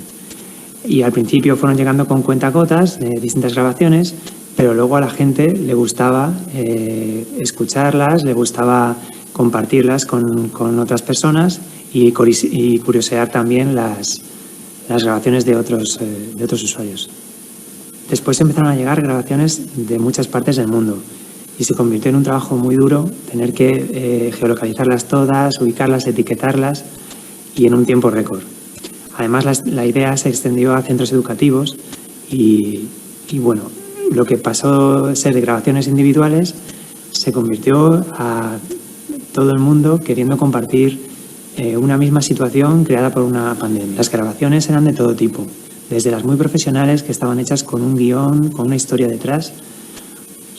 Y al principio fueron llegando con cuentagotas de distintas grabaciones, pero luego a la gente le gustaba escucharlas, le gustaba compartirlas con otras personas y curiosear también las grabaciones de otros usuarios. Después empezaron a llegar grabaciones de muchas partes del mundo y se convirtió en un trabajo muy duro tener que geolocalizarlas todas, ubicarlas, etiquetarlas y en un tiempo récord. Además, la idea se extendió a centros educativos y bueno, lo que pasó a ser de grabaciones individuales se convirtió a todo el mundo queriendo compartir una misma situación creada por una pandemia. Las grabaciones eran de todo tipo, desde las muy profesionales que estaban hechas con un guión, con una historia detrás,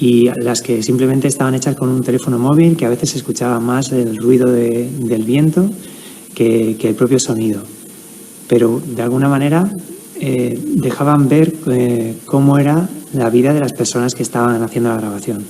y las que simplemente estaban hechas con un teléfono móvil que a veces se escuchaba más el ruido del viento que el propio sonido. Pero de alguna manera dejaban ver cómo era la vida de las personas que estaban haciendo la grabación.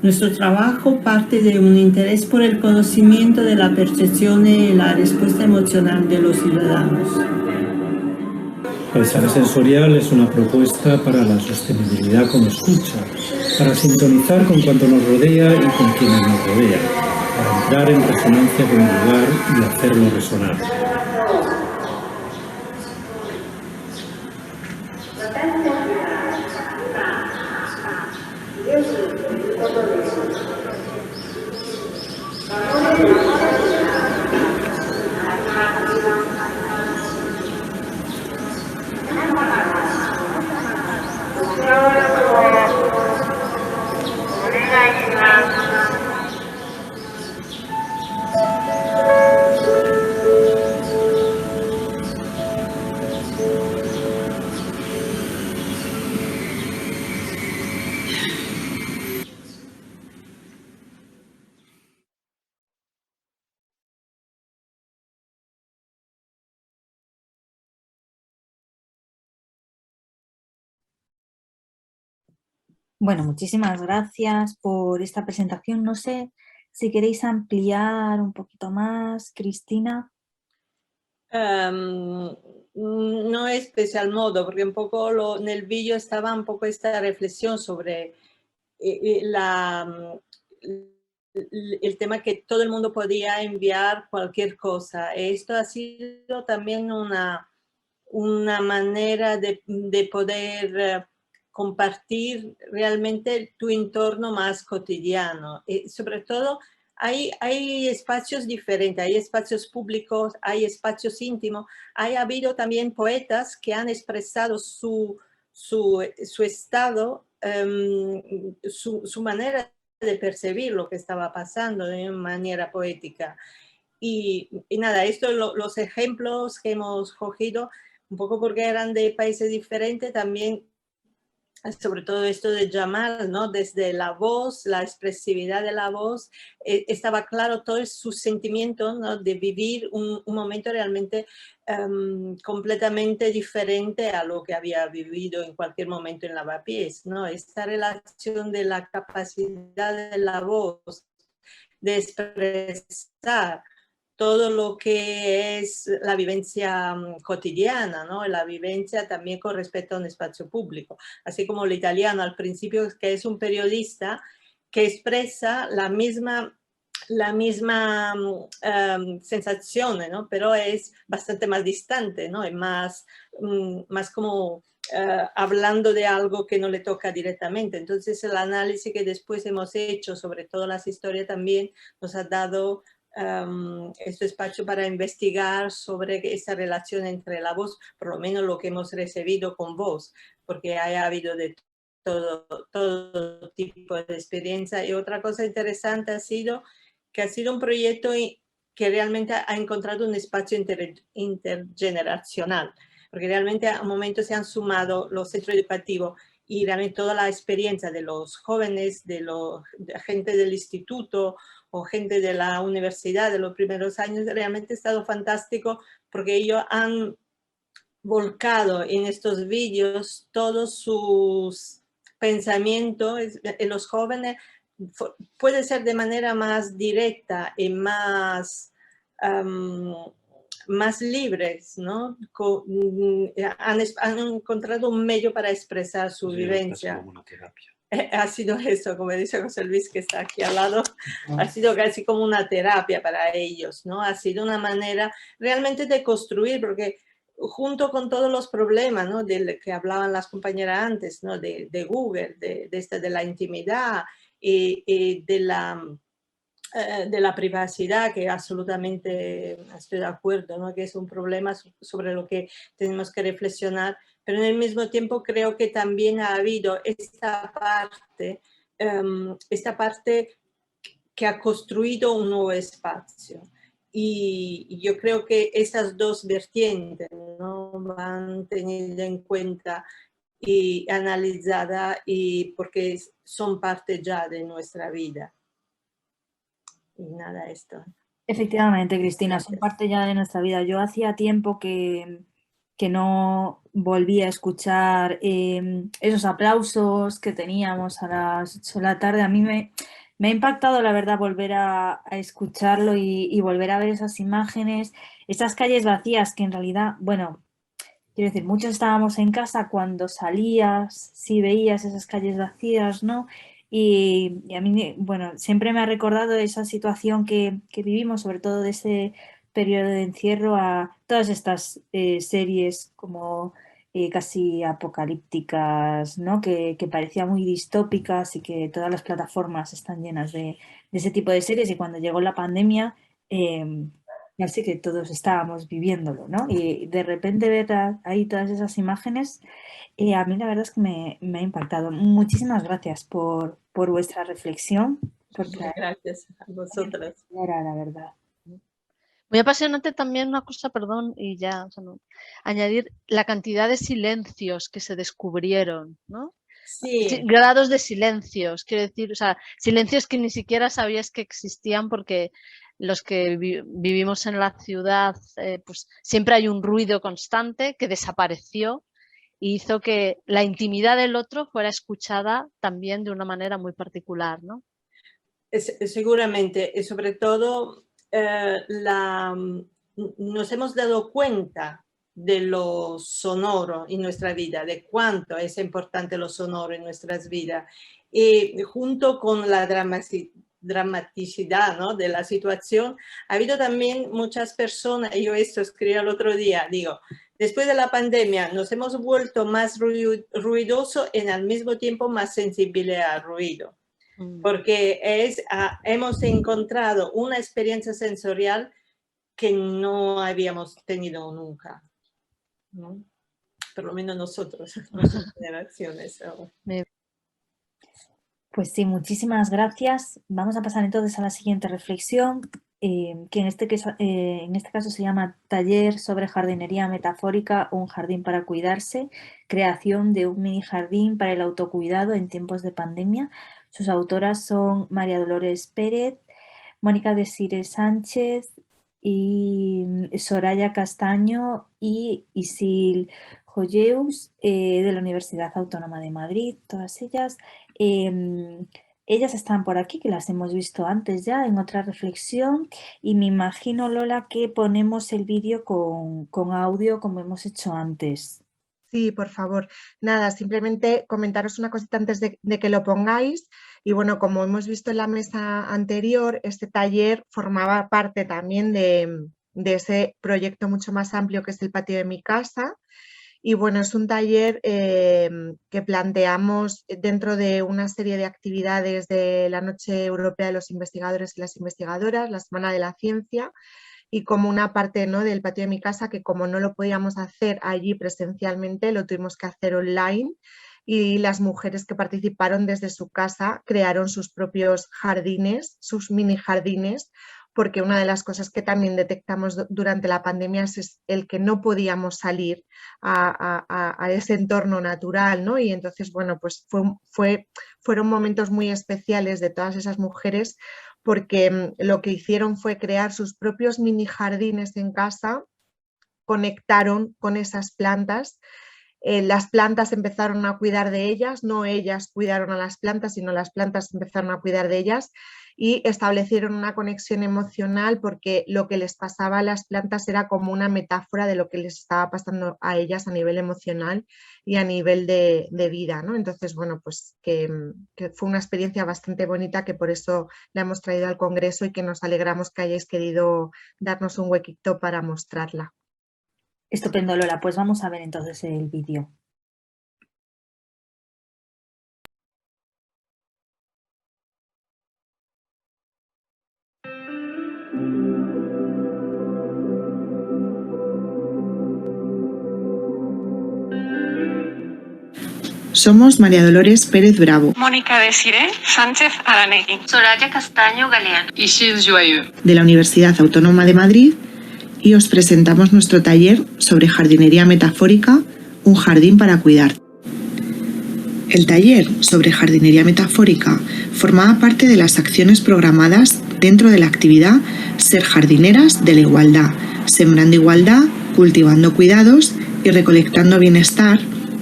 Nuestro trabajo parte de un interés por el conocimiento de la percepción y la respuesta emocional de los ciudadanos. Paisaje sensorial es una propuesta para la sostenibilidad como escucha, para sintonizar con cuanto nos rodea y con quienes nos rodean, para entrar en resonancia con el lugar y hacerlo resonar. Bueno, muchísimas gracias por esta presentación. No sé si queréis ampliar un poquito más, Cristina. No especial modo, porque un poco en el vídeo estaba un poco esta reflexión sobre el tema que todo el mundo podía enviar cualquier cosa. Esto ha sido también una manera de poder compartir realmente tu entorno más cotidiano. Sobre todo, hay espacios diferentes, hay espacios públicos, hay espacios íntimos. Ha habido también poetas que han expresado su estado, su manera de percibir lo que estaba pasando de manera poética. Y nada, esto los ejemplos que hemos cogido, un poco porque eran de países diferentes, también sobre todo esto de Jamal, ¿no? Desde la voz, la expresividad de la voz, estaba claro todo su sentimiento, ¿no? De vivir un momento realmente completamente diferente a lo que había vivido en cualquier momento en Lavapiés, ¿no? Esta relación de la capacidad de la voz, de expresar todo lo que es la vivencia cotidiana, ¿no? La vivencia también con respecto a un espacio público. Así como el italiano al principio, que es un periodista que expresa la misma sensación, ¿no? Pero es bastante más distante, ¿no? Es más como hablando de algo que no le toca directamente. Entonces el análisis que después hemos hecho sobre todas las historias también nos ha dado este espacio para investigar sobre esa relación entre la voz, por lo menos lo que hemos recibido con voz, porque ha habido de todo tipo de experiencia. Y otra cosa interesante ha sido que ha sido un proyecto que realmente ha encontrado un espacio intergeneracional, porque realmente a un momento se han sumado los centros educativos y realmente toda la experiencia de los jóvenes, de gente del instituto o gente de la universidad de los primeros años, realmente ha estado fantástico porque ellos han volcado en estos vídeos todos sus pensamientos en los jóvenes. Puede ser de manera más directa y más libres, ¿no? Han encontrado un medio para expresar su vivencia. Como una terapia. Ha sido eso, como dice José Luis, que está aquí al lado, ha sido casi como una terapia para ellos, ¿no? Ha sido una manera realmente de construir, porque junto con todos los problemas, ¿no? De que hablaban las compañeras antes, ¿no? De Google, de la intimidad y de la privacidad, que absolutamente estoy de acuerdo, ¿no? Que es un problema sobre lo que tenemos que reflexionar, pero en el mismo tiempo creo que también ha habido esta parte que ha construido un nuevo espacio. Y yo creo que esas dos vertientes, ¿no? Van teniendo en cuenta y analizada, y porque son parte ya de nuestra vida. Y nada, esto. Efectivamente, Cristina, son parte ya de nuestra vida. Yo hacía tiempo que que no volví a escuchar esos aplausos que teníamos a las 8 de la tarde. A mí me ha impactado, la verdad, volver a escucharlo y volver a ver esas imágenes, esas calles vacías que en realidad, bueno, quiero decir, muchos estábamos en casa, cuando salías, sí veías esas calles vacías, ¿no? Y a mí, bueno, siempre me ha recordado esa situación que vivimos, sobre todo de ese periodo de encierro, a todas estas series como casi apocalípticas, ¿no? Que parecían muy distópicas y que todas las plataformas están llenas de ese tipo de series, y cuando llegó la pandemia, así que todos estábamos viviéndolo, ¿no? Y de repente ver ahí todas esas imágenes, a mí la verdad es que me ha impactado. Muchísimas gracias por vuestra reflexión. Gracias a vosotras. Era la verdad. Muy apasionante también una cosa, perdón, y ya, o sea, no, añadir la cantidad de silencios que se descubrieron, ¿no? Sí. Grados de silencios, quiero decir, o sea, silencios que ni siquiera sabías que existían, porque los que vivimos en la ciudad, pues siempre hay un ruido constante que desapareció y hizo que la intimidad del otro fuera escuchada también de una manera muy particular, ¿no? Seguramente, y sobre todo nos hemos dado cuenta de lo sonoro en nuestra vida, de cuánto es importante lo sonoro en nuestras vidas. Y junto con la dramaticidad, ¿no?, de la situación, ha habido también muchas personas, yo esto escribí el otro día, digo, después de la pandemia nos hemos vuelto más ruidosos y al mismo tiempo más sensibles al ruido. Porque hemos encontrado una experiencia sensorial que no habíamos tenido nunca, ¿no? Por lo menos nosotros, nuestras generaciones. Pues sí, muchísimas gracias. Vamos a pasar entonces a la siguiente reflexión, que en este caso se llama Taller sobre jardinería metafórica, un jardín para cuidarse, creación de un mini jardín para el autocuidado en tiempos de pandemia. Sus autoras son María Dolores Pérez, Mónica Desiré Sánchez y Soraya Castaño y Isil Joyeus, de la Universidad Autónoma de Madrid, todas ellas. Ellas están por aquí, que las hemos visto antes ya en otra reflexión, y me imagino, Lola, que ponemos el vídeo con audio como hemos hecho antes. Sí, por favor. Nada, simplemente comentaros una cosita antes de que lo pongáis. Y bueno, como hemos visto en la mesa anterior, este taller formaba parte también de ese proyecto mucho más amplio que es el patio de mi casa. Y bueno, es un taller que planteamos dentro de una serie de actividades de la Noche Europea de los Investigadores y las Investigadoras, la Semana de la Ciencia, y como una parte, ¿no?, del patio de mi casa, que como no lo podíamos hacer allí presencialmente, lo tuvimos que hacer online, y las mujeres que participaron desde su casa crearon sus propios jardines, sus mini jardines, porque una de las cosas que también detectamos durante la pandemia es el que no podíamos salir a ese entorno natural, ¿no? Y entonces, bueno, pues fueron momentos muy especiales de todas esas mujeres, porque lo que hicieron fue crear sus propios mini jardines en casa, conectaron con esas plantas, las plantas empezaron a cuidar de ellas, no ellas cuidaron a las plantas, sino las plantas empezaron a cuidar de ellas, y establecieron una conexión emocional, porque lo que les pasaba a las plantas era como una metáfora de lo que les estaba pasando a ellas a nivel emocional y a nivel de vida, ¿no? Entonces, bueno, pues que fue una experiencia bastante bonita, que por eso la hemos traído al Congreso y que nos alegramos que hayáis querido darnos un huequito para mostrarla. Estupendo, Lola. Pues vamos a ver entonces el vídeo. Somos María Dolores Pérez Bravo, Mónica Desiré Sánchez Aranegui, Soraya Castaño Galeano y Gilles Joyeux, de la Universidad Autónoma de Madrid, y os presentamos nuestro taller sobre jardinería metafórica, un jardín para cuidar. El taller sobre jardinería metafórica formaba parte de las acciones programadas dentro de la actividad Ser jardineras de la igualdad, sembrando igualdad, cultivando cuidados y Recolectando Bienestar,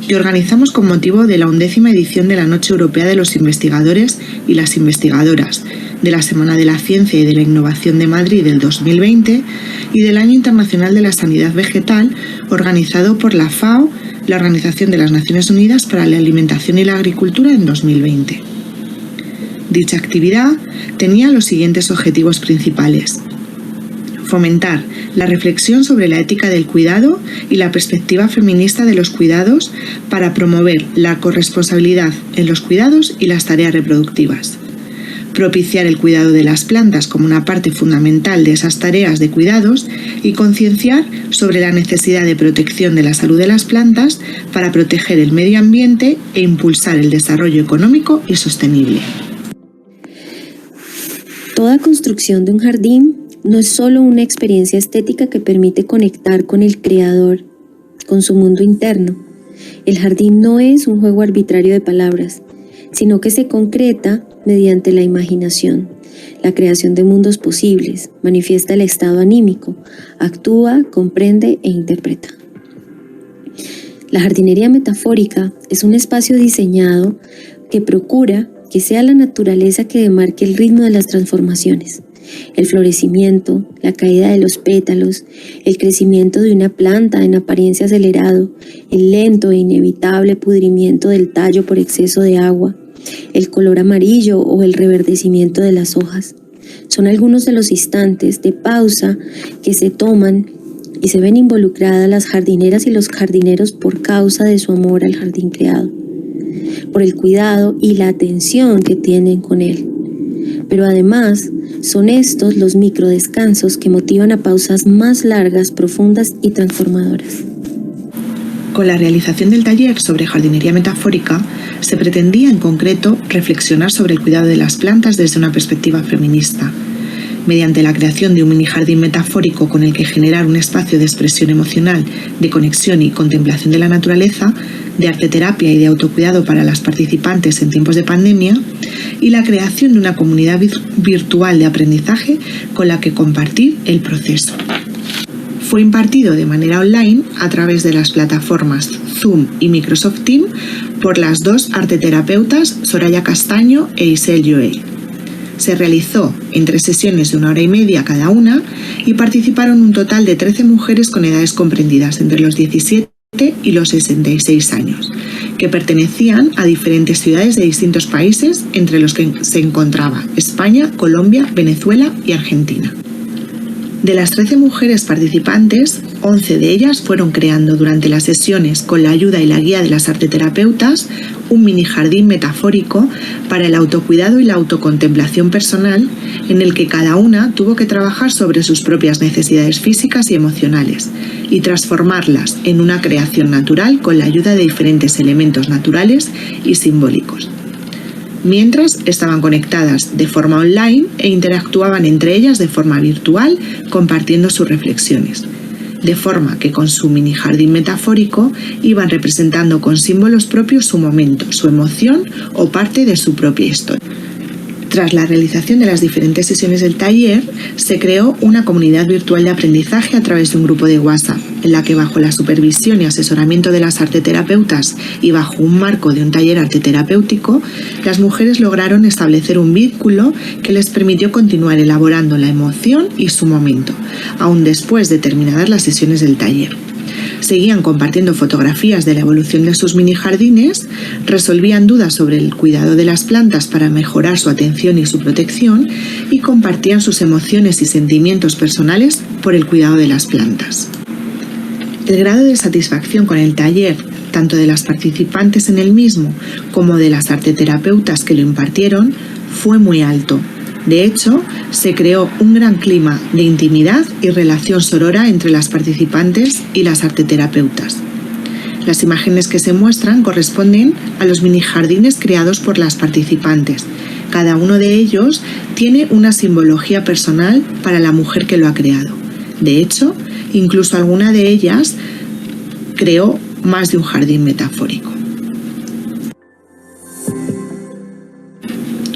que organizamos con motivo de la 11ª edición de la Noche Europea de los Investigadores y las Investigadoras, de la Semana de la Ciencia y de la Innovación de Madrid del 2020 y del Año Internacional de la Sanidad Vegetal, organizado por la FAO, la Organización de las Naciones Unidas para la Alimentación y la Agricultura, en 2020. Dicha actividad tenía los siguientes objetivos principales: fomentar la reflexión sobre la ética del cuidado y la perspectiva feminista de los cuidados para promover la corresponsabilidad en los cuidados y las tareas reproductivas. Propiciar el cuidado de las plantas como una parte fundamental de esas tareas de cuidados y concienciar sobre la necesidad de protección de la salud de las plantas para proteger el medio ambiente e impulsar el desarrollo económico y sostenible. Toda construcción de un jardín no es solo una experiencia estética que permite conectar con el creador, con su mundo interno. El jardín no es un juego arbitrario de palabras, sino que se concreta mediante la imaginación, la creación de mundos posibles, manifiesta el estado anímico, actúa, comprende e interpreta. La jardinería metafórica es un espacio diseñado que procura que sea la naturaleza que demarque el ritmo de las transformaciones. El florecimiento, la caída de los pétalos, el crecimiento de una planta en apariencia acelerado, el lento e inevitable pudrimiento del tallo por exceso de agua, el color amarillo o el reverdecimiento de las hojas. Son algunos de los instantes de pausa que se toman y se ven involucradas las jardineras y los jardineros por causa de su amor al jardín creado, por el cuidado y la atención que tienen con él. Pero además, son estos los microdescansos que motivan a pausas más largas, profundas y transformadoras. Con la realización del taller sobre jardinería metafórica, se pretendía en concreto reflexionar sobre el cuidado de las plantas desde una perspectiva feminista, mediante la creación de un mini jardín metafórico con el que generar un espacio de expresión emocional, de conexión y contemplación de la naturaleza, de arteterapia y de autocuidado para las participantes en tiempos de pandemia, y la creación de una comunidad virtual de aprendizaje con la que compartir el proceso. Fue impartido de manera online a través de las plataformas Zoom y Microsoft Teams por las dos arteterapeutas Soraya Castaño e Isel Joel. Se realizó en 3 sesiones de 1 hora y media cada una y participaron un total de 13 mujeres con edades comprendidas entre los 17 y los 66 años, que pertenecían a diferentes ciudades de distintos países, entre los que se encontraba España, Colombia, Venezuela y Argentina. De las 13 mujeres participantes, 11 de ellas fueron creando durante las sesiones, con la ayuda y la guía de las arteterapeutas, un mini jardín metafórico para el autocuidado y la autocontemplación personal, en el que cada una tuvo que trabajar sobre sus propias necesidades físicas y emocionales y transformarlas en una creación natural con la ayuda de diferentes elementos naturales y simbólicos. Mientras estaban conectadas de forma online e interactuaban entre ellas de forma virtual, compartiendo sus reflexiones. De forma que con su mini jardín metafórico iban representando con símbolos propios su momento, su emoción o parte de su propia historia. Tras la realización de las diferentes sesiones del taller, se creó una comunidad virtual de aprendizaje a través de un grupo de WhatsApp, en la que bajo la supervisión y asesoramiento de las arteterapeutas y bajo un marco de un taller arteterapéutico, las mujeres lograron establecer un vínculo que les permitió continuar elaborando la emoción y su momento, aún después de terminadas las sesiones del taller. Seguían compartiendo fotografías de la evolución de sus mini jardines, resolvían dudas sobre el cuidado de las plantas para mejorar su atención y su protección y compartían sus emociones y sentimientos personales por el cuidado de las plantas. El grado de satisfacción con el taller, tanto de las participantes en el mismo como de las arteterapeutas que lo impartieron, fue muy alto. De hecho, se creó un gran clima de intimidad y relación sorora entre las participantes y las arteterapeutas. Las imágenes que se muestran corresponden a los mini jardines creados por las participantes. Cada uno de ellos tiene una simbología personal para la mujer que lo ha creado. De hecho, incluso alguna de ellas creó más de un jardín metafórico.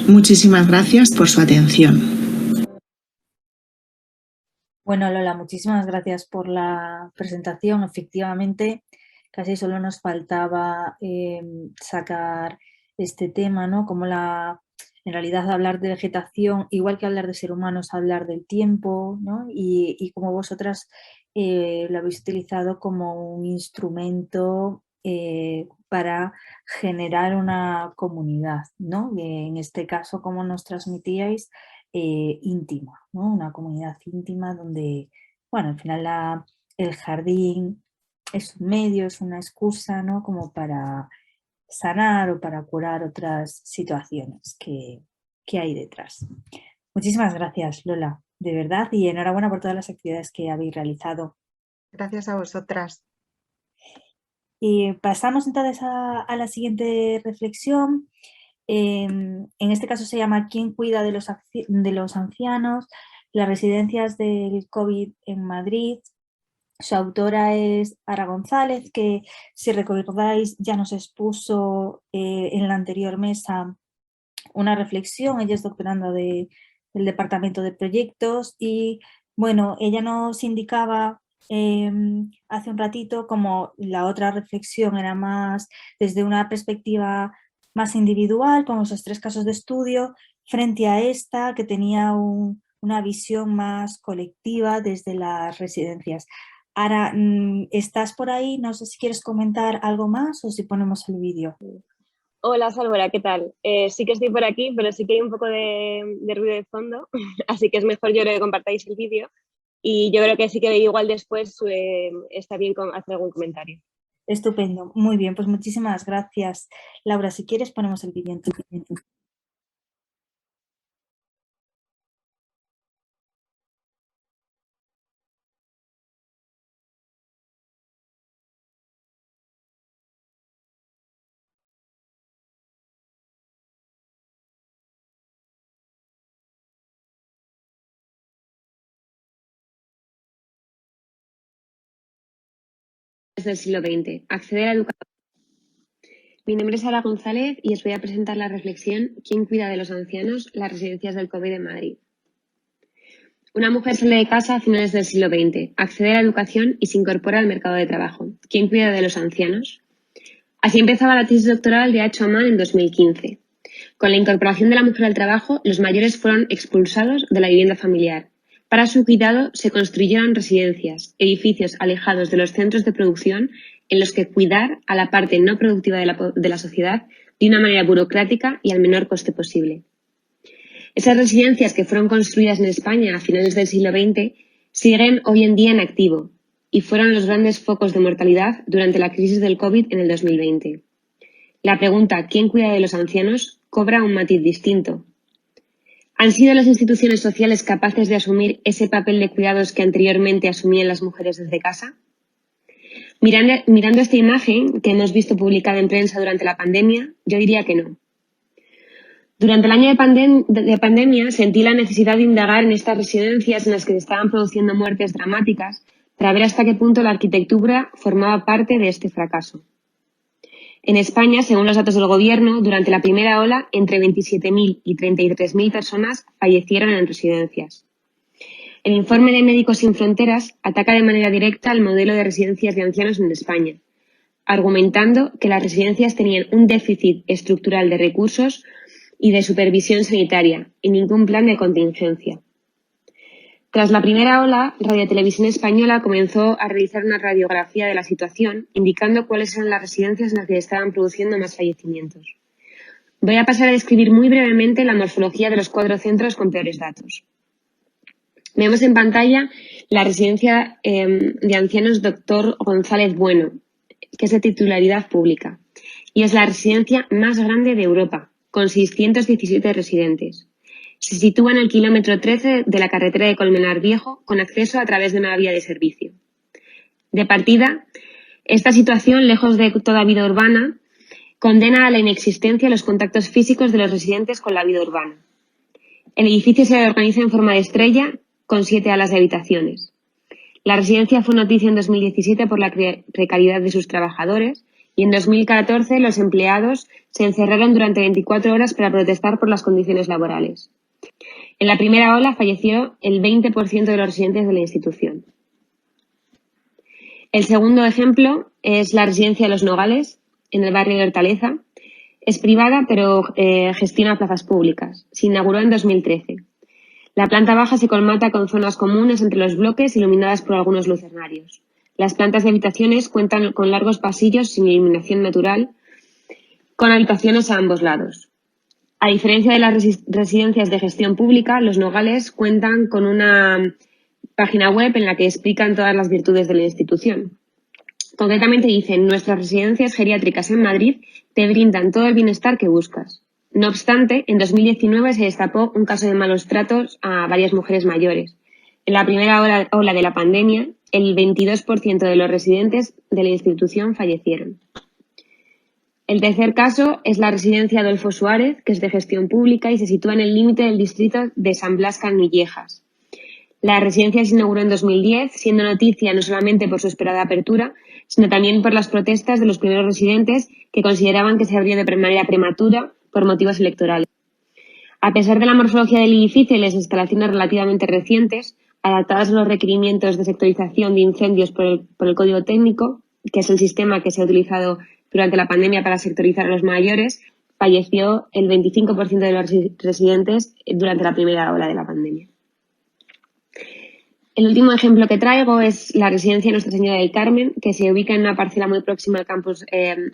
Muchísimas gracias por su atención. Bueno, Lola, muchísimas gracias por la presentación. Efectivamente, casi solo nos faltaba sacar este tema, ¿no? Como en realidad hablar de vegetación, igual que hablar de ser humanos, hablar del tiempo, ¿no? Y como vosotras lo habéis utilizado como un instrumento para generar una comunidad, ¿no? En este caso, como nos transmitíais, íntima, ¿no? Una comunidad íntima donde, bueno, al final el jardín es un medio, es una excusa, ¿no? Como para sanar o para curar otras situaciones que hay detrás. Muchísimas gracias, Lola, de verdad, y enhorabuena por todas las actividades que habéis realizado. Gracias a vosotras. Y pasamos entonces a la siguiente reflexión. En este caso se llama ¿Quién cuida de los ancianos? Las residencias del COVID en Madrid. Su autora es Ara González, que si recordáis ya nos expuso en la anterior mesa una reflexión. Ella es doctoranda del Departamento de Proyectos y bueno, ella nos indicaba hace un ratito como la otra reflexión era más desde una perspectiva más individual, con esos 3 casos de estudio, frente a esta que tenía una visión más colectiva desde las residencias. Ara, ¿estás por ahí? No sé si quieres comentar algo más o si ponemos el vídeo. Hola, Salvora, ¿qué tal? Sí que estoy por aquí, pero sí que hay un poco de ruido de fondo, así que es mejor yo creo que compartáis el vídeo y yo creo que sí que igual después está bien hacer algún comentario. Estupendo, muy bien, pues muchísimas gracias. Laura, si quieres ponemos el vídeo en tu. Del siglo XX. Acceder a educación. Mi nombre es Ara González y os voy a presentar la reflexión ¿Quién cuida de los ancianos? Las residencias del COVID en Madrid. Una mujer sale de casa a finales del siglo XX, accede a la educación y se incorpora al mercado de trabajo. ¿Quién cuida de los ancianos? Así empezaba la tesis doctoral de H. Oman en 2015. Con la incorporación de la mujer al trabajo, los mayores fueron expulsados de la vivienda familiar. Para su cuidado se construyeron residencias, edificios alejados de los centros de producción en los que cuidar a la parte no productiva de la sociedad de una manera burocrática y al menor coste posible. Esas residencias que fueron construidas en España a finales del siglo XX siguen hoy en día en activo y fueron los grandes focos de mortalidad durante la crisis del COVID en el 2020. La pregunta ¿quién cuida de los ancianos? Cobra un matiz distinto. ¿Han sido las instituciones sociales capaces de asumir ese papel de cuidados que anteriormente asumían las mujeres desde casa? Mirando esta imagen que hemos visto publicada en prensa durante la pandemia, yo diría que no. Durante el año de pandemia sentí la necesidad de indagar en estas residencias en las que se estaban produciendo muertes dramáticas para ver hasta qué punto la arquitectura formaba parte de este fracaso. En España, según los datos del Gobierno, durante la primera ola, entre 27.000 y 33.000 personas fallecieron en residencias. El informe de Médicos Sin Fronteras ataca de manera directa al modelo de residencias de ancianos en España, argumentando que las residencias tenían un déficit estructural de recursos y de supervisión sanitaria y ningún plan de contingencia. Tras la primera ola, Radio Televisión Española comenzó a realizar una radiografía de la situación, indicando cuáles eran las residencias en las que estaban produciendo más fallecimientos. Voy a pasar a describir muy brevemente la morfología de los 4 centros con peores datos. Vemos en pantalla la residencia de ancianos Dr. González Bueno, que es de titularidad pública, y es la residencia más grande de Europa, con 617 residentes. Se sitúa en el kilómetro 13 de la carretera de Colmenar Viejo, con acceso a través de una vía de servicio. De partida, esta situación, lejos de toda vida urbana, condena a la inexistencia los contactos físicos de los residentes con la vida urbana. El edificio se organiza en forma de estrella, con 7 alas de habitaciones. La residencia fue noticia en 2017 por la precariedad de sus trabajadores y en 2014 los empleados se encerraron durante 24 horas para protestar por las condiciones laborales. En la primera ola falleció el 20% de los residentes de la institución. El segundo ejemplo es la residencia de Los Nogales, en el barrio de Hortaleza. Es privada, pero gestiona plazas públicas. Se inauguró en 2013. La planta baja se colmata con zonas comunes entre los bloques iluminadas por algunos lucernarios. Las plantas de habitaciones cuentan con largos pasillos sin iluminación natural, con habitaciones a ambos lados. A diferencia de las residencias de gestión pública, Los Nogales cuentan con una página web en la que explican todas las virtudes de la institución. Concretamente dicen: nuestras residencias geriátricas en Madrid te brindan todo el bienestar que buscas. No obstante, en 2019 se destapó un caso de malos tratos a varias mujeres mayores. En la primera ola de la pandemia, el 22% de los residentes de la institución fallecieron. El tercer caso es la residencia Adolfo Suárez, que es de gestión pública y se sitúa en el límite del distrito de San Blas Canillejas. La residencia se inauguró en 2010, siendo noticia no solamente por su esperada apertura, sino también por las protestas de los primeros residentes que consideraban que se abrió de manera prematura por motivos electorales. A pesar de la morfología del edificio y las instalaciones relativamente recientes, adaptadas a los requerimientos de sectorización de incendios por el Código Técnico, que es el sistema que se ha utilizado durante la pandemia para sectorizar a los mayores, falleció el 25% de los residentes durante la primera ola de la pandemia. El último ejemplo que traigo es la residencia Nuestra Señora del Carmen, que se ubica en una parcela muy próxima al campus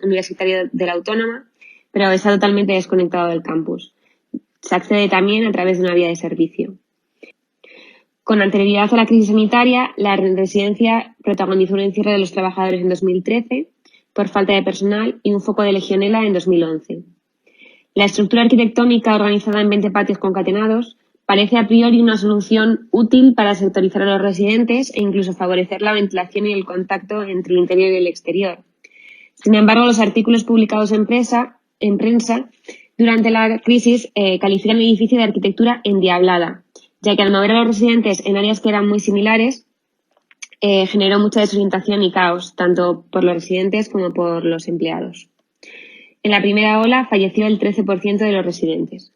universitario de la Autónoma, pero está totalmente desconectado del campus. Se accede también a través de una vía de servicio. Con anterioridad a la crisis sanitaria, la residencia protagonizó un encierro de los trabajadores en 2013 por falta de personal y un foco de legionela en 2011. La estructura arquitectónica, organizada en 20 patios concatenados, parece a priori una solución útil para sectorizar a los residentes e incluso favorecer la ventilación y el contacto entre el interior y el exterior. Sin embargo, los artículos publicados en prensa durante la crisis califican el edificio de arquitectura endiablada, ya que al mover a los residentes en áreas que eran muy similares, generó mucha desorientación y caos, tanto por los residentes como por los empleados. En la primera ola falleció el 13% de los residentes.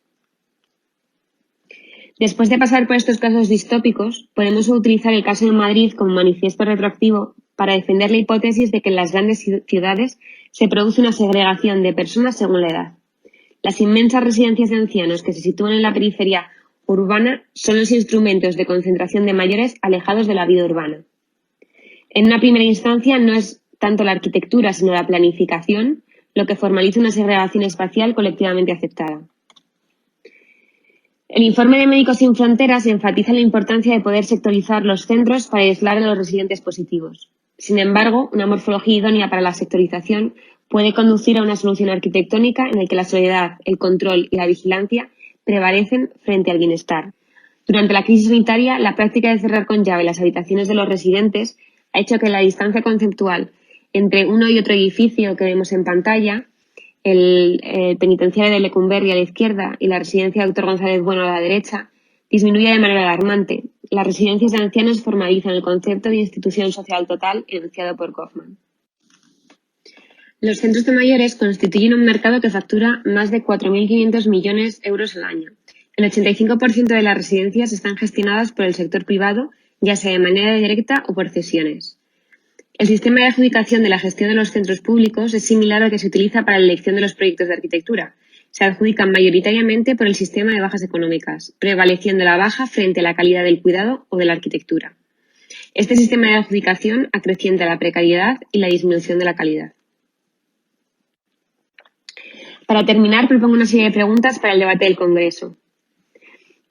Después de pasar por estos casos distópicos, podemos utilizar el caso de Madrid como manifiesto retroactivo para defender la hipótesis de que en las grandes ciudades se produce una segregación de personas según la edad. Las inmensas residencias de ancianos que se sitúan en la periferia urbana son los instrumentos de concentración de mayores alejados de la vida urbana. En una primera instancia, no es tanto la arquitectura, sino la planificación lo que formaliza una segregación espacial colectivamente aceptada. El informe de Médicos Sin Fronteras enfatiza la importancia de poder sectorizar los centros para aislar a los residentes positivos. Sin embargo, una morfología idónea para la sectorización puede conducir a una solución arquitectónica en la que la soledad, el control y la vigilancia prevalecen frente al bienestar. Durante la crisis sanitaria, la práctica de cerrar con llave las habitaciones de los residentes ha hecho que la distancia conceptual entre uno y otro edificio que vemos en pantalla, el penitenciario de Lecumberri a la izquierda y la residencia Dr. González Bueno a la derecha, disminuye de manera alarmante. Las residencias de ancianos formalizan el concepto de institución social total enunciado por Kaufman. Los centros de mayores constituyen un mercado que factura más de 4.500 millones de euros al año. El 85% de las residencias están gestionadas por el sector privado, ya sea de manera directa o por cesiones. El sistema de adjudicación de la gestión de los centros públicos es similar al que se utiliza para la elección de los proyectos de arquitectura. Se adjudican mayoritariamente por el sistema de bajas económicas, prevaleciendo la baja frente a la calidad del cuidado o de la arquitectura. Este sistema de adjudicación acrecienta la precariedad y la disminución de la calidad. Para terminar, propongo una serie de preguntas para el debate del Congreso.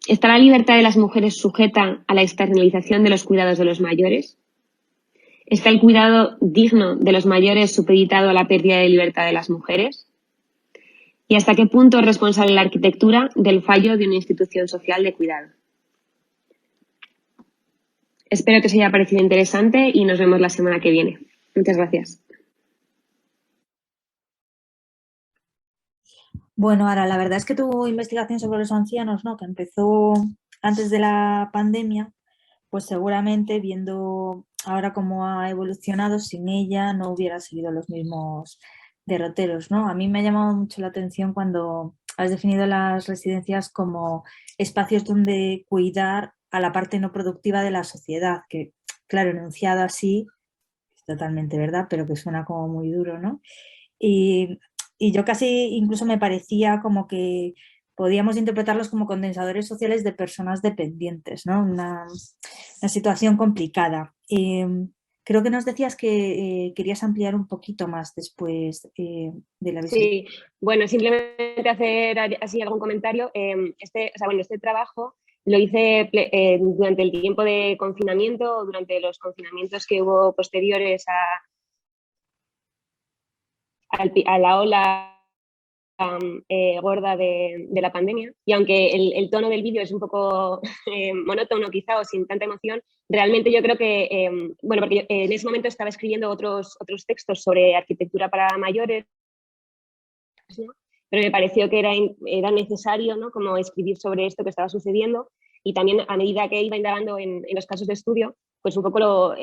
¿Está la libertad de las mujeres sujeta a la externalización de los cuidados de los mayores? ¿Está el cuidado digno de los mayores supeditado a la pérdida de libertad de las mujeres? ¿Y hasta qué punto es responsable la arquitectura del fallo de una institución social de cuidado? Espero que os haya parecido interesante y nos vemos la semana que viene. Muchas gracias. Bueno, Ara, la verdad es que tu investigación sobre los ancianos, ¿no?, que empezó antes de la pandemia, pues seguramente viendo ahora cómo ha evolucionado, sin ella no hubiera seguido los mismos derroteros, ¿no? A mí me ha llamado mucho la atención cuando has definido las residencias como espacios donde cuidar a la parte no productiva de la sociedad, que claro, enunciado así, totalmente, ¿verdad? Pero que suena como muy duro, ¿no? Y yo casi incluso me parecía como que podíamos interpretarlos como condensadores sociales de personas dependientes, ¿no? Una situación complicada. Creo que nos decías que querías ampliar un poquito más después de la visita. Sí, bueno, simplemente hacer así algún comentario. Este trabajo lo hice durante el tiempo de confinamiento, durante los confinamientos que hubo posteriores a la ola gorda de la pandemia, y aunque el tono del vídeo es un poco monótono quizá o sin tanta emoción, realmente yo creo que, bueno, porque en ese momento estaba escribiendo otros textos sobre arquitectura para mayores, ¿no? Pero me pareció que era necesario, ¿no?, como escribir sobre esto que estaba sucediendo, y también a medida que iba indagando en los casos de estudio, pues un poco los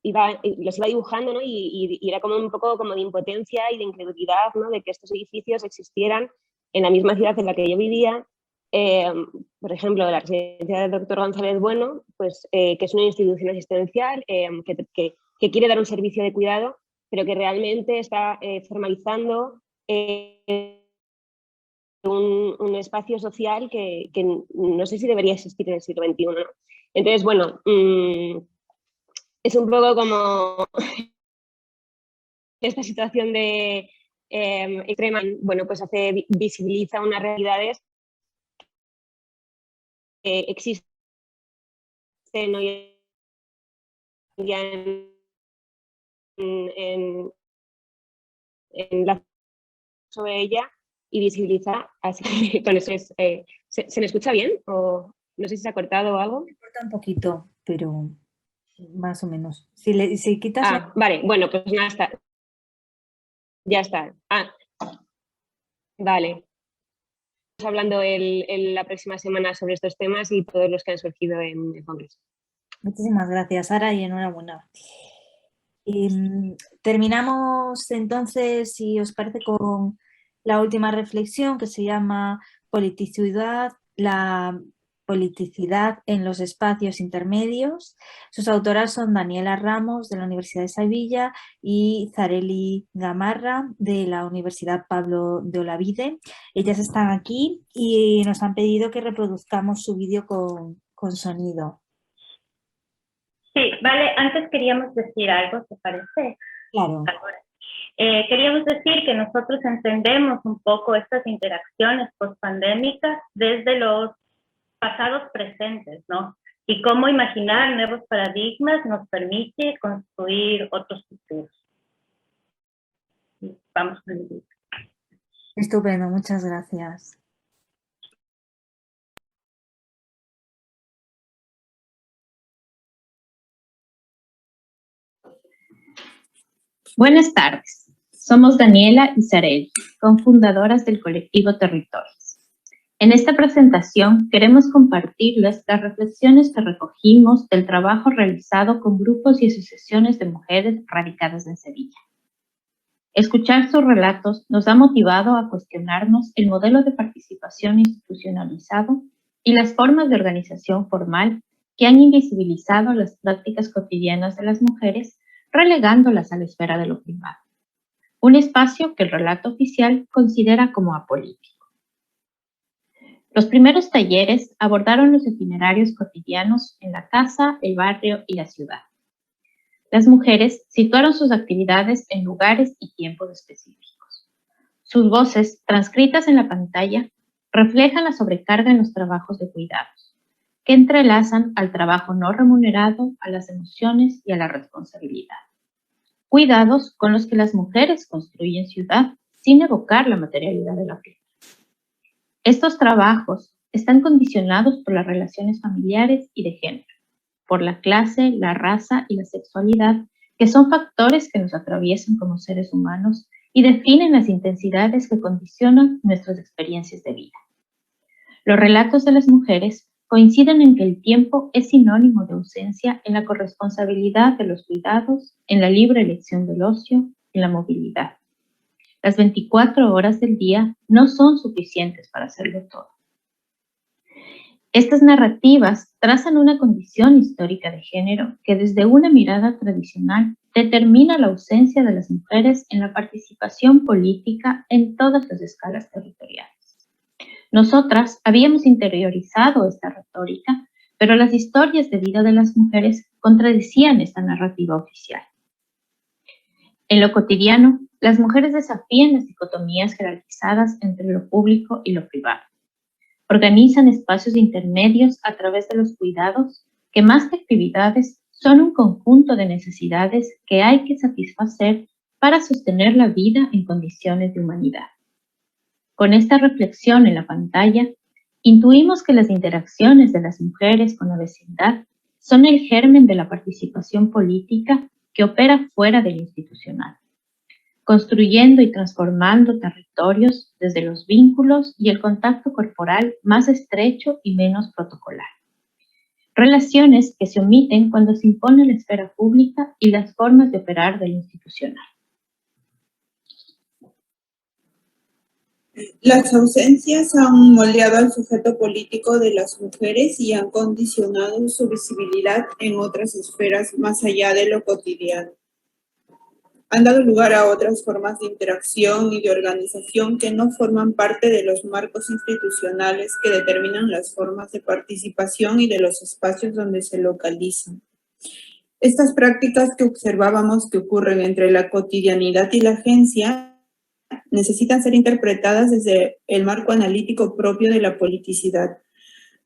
iba dibujando, ¿no? Y era como un poco como de impotencia y de incredulidad, ¿no?, de que estos edificios existieran en la misma ciudad en la que yo vivía. Por ejemplo, la residencia del Dr. González Bueno, pues, que es una institución asistencial que quiere dar un servicio de cuidado, pero que realmente está formalizando un espacio social que no sé si debería existir en el siglo XXI, ¿no? Entonces, bueno, es un poco como esta situación de extrema, bueno, pues visibiliza unas realidades que existen hoy en día en la sobre ella, y visibilizar, así que con eso ¿se me escucha bien? O no sé si se ha cortado o algo. Me corta un poquito, pero más o menos. Si quitas vale, bueno, pues nada, está. Ya está. Vale. Estamos hablando la próxima semana sobre estos temas y todos los que han surgido en el Congreso. Muchísimas gracias, Sara, y enhorabuena. Terminamos entonces, si os parece, con la última reflexión, que se llama Politicidad, la politicidad en los espacios intermedios. Sus autoras son Daniela Ramos, de la Universidad de Sevilla, y Zareli Gamarra, de la Universidad Pablo de Olavide. Ellas están aquí y nos han pedido que reproduzcamos su vídeo con sonido. Sí, vale, antes queríamos decir algo, ¿te parece? Claro. Queríamos decir que nosotros entendemos un poco estas interacciones post-pandémicas desde los pasados presentes, ¿no? Y cómo imaginar nuevos paradigmas nos permite construir otros futuros. Vamos con el vídeo. Estupendo, muchas gracias. Buenas tardes, somos Daniela y Zareli, cofundadoras del colectivo Territorios. En esta presentación queremos compartirles las reflexiones que recogimos del trabajo realizado con grupos y asociaciones de mujeres radicadas en Sevilla. Escuchar sus relatos nos ha motivado a cuestionarnos el modelo de participación institucionalizado y las formas de organización formal que han invisibilizado las prácticas cotidianas de las mujeres, relegándolas a la esfera de lo privado, un espacio que el relato oficial considera como apolítico. Los primeros talleres abordaron los itinerarios cotidianos en la casa, el barrio y la ciudad. Las mujeres situaron sus actividades en lugares y tiempos específicos. Sus voces, transcritas en la pantalla, reflejan la sobrecarga en los trabajos de cuidados, que entrelazan al trabajo no remunerado, a las emociones y a la responsabilidad. Cuidados con los que las mujeres construyen ciudad sin evocar la materialidad de la vida. Estos trabajos están condicionados por las relaciones familiares y de género, por la clase, la raza y la sexualidad, que son factores que nos atraviesan como seres humanos y definen las intensidades que condicionan nuestras experiencias de vida. Los relatos de las mujeres coinciden en que el tiempo es sinónimo de ausencia en la corresponsabilidad de los cuidados, en la libre elección del ocio, en la movilidad. Las 24 horas del día no son suficientes para hacerlo todo. Estas narrativas trazan una condición histórica de género que desde una mirada tradicional determina la ausencia de las mujeres en la participación política en todas las escalas territoriales. Nosotras habíamos interiorizado esta retórica, pero las historias de vida de las mujeres contradecían esta narrativa oficial. En lo cotidiano, las mujeres desafían las dicotomías jerarquizadas entre lo público y lo privado. Organizan espacios intermedios a través de los cuidados, que más que actividades son un conjunto de necesidades que hay que satisfacer para sostener la vida en condiciones de humanidad. Con esta reflexión en la pantalla, intuimos que las interacciones de las mujeres con la vecindad son el germen de la participación política que opera fuera del institucional, construyendo y transformando territorios desde los vínculos y el contacto corporal más estrecho y menos protocolar. Relaciones que se omiten cuando se impone la esfera pública y las formas de operar del institucional. Las ausencias han moldeado al sujeto político de las mujeres y han condicionado su visibilidad en otras esferas más allá de lo cotidiano. Han dado lugar a otras formas de interacción y de organización que no forman parte de los marcos institucionales que determinan las formas de participación y de los espacios donde se localizan. Estas prácticas que observábamos que ocurren entre la cotidianidad y la agencia necesitan ser interpretadas desde el marco analítico propio de la politicidad.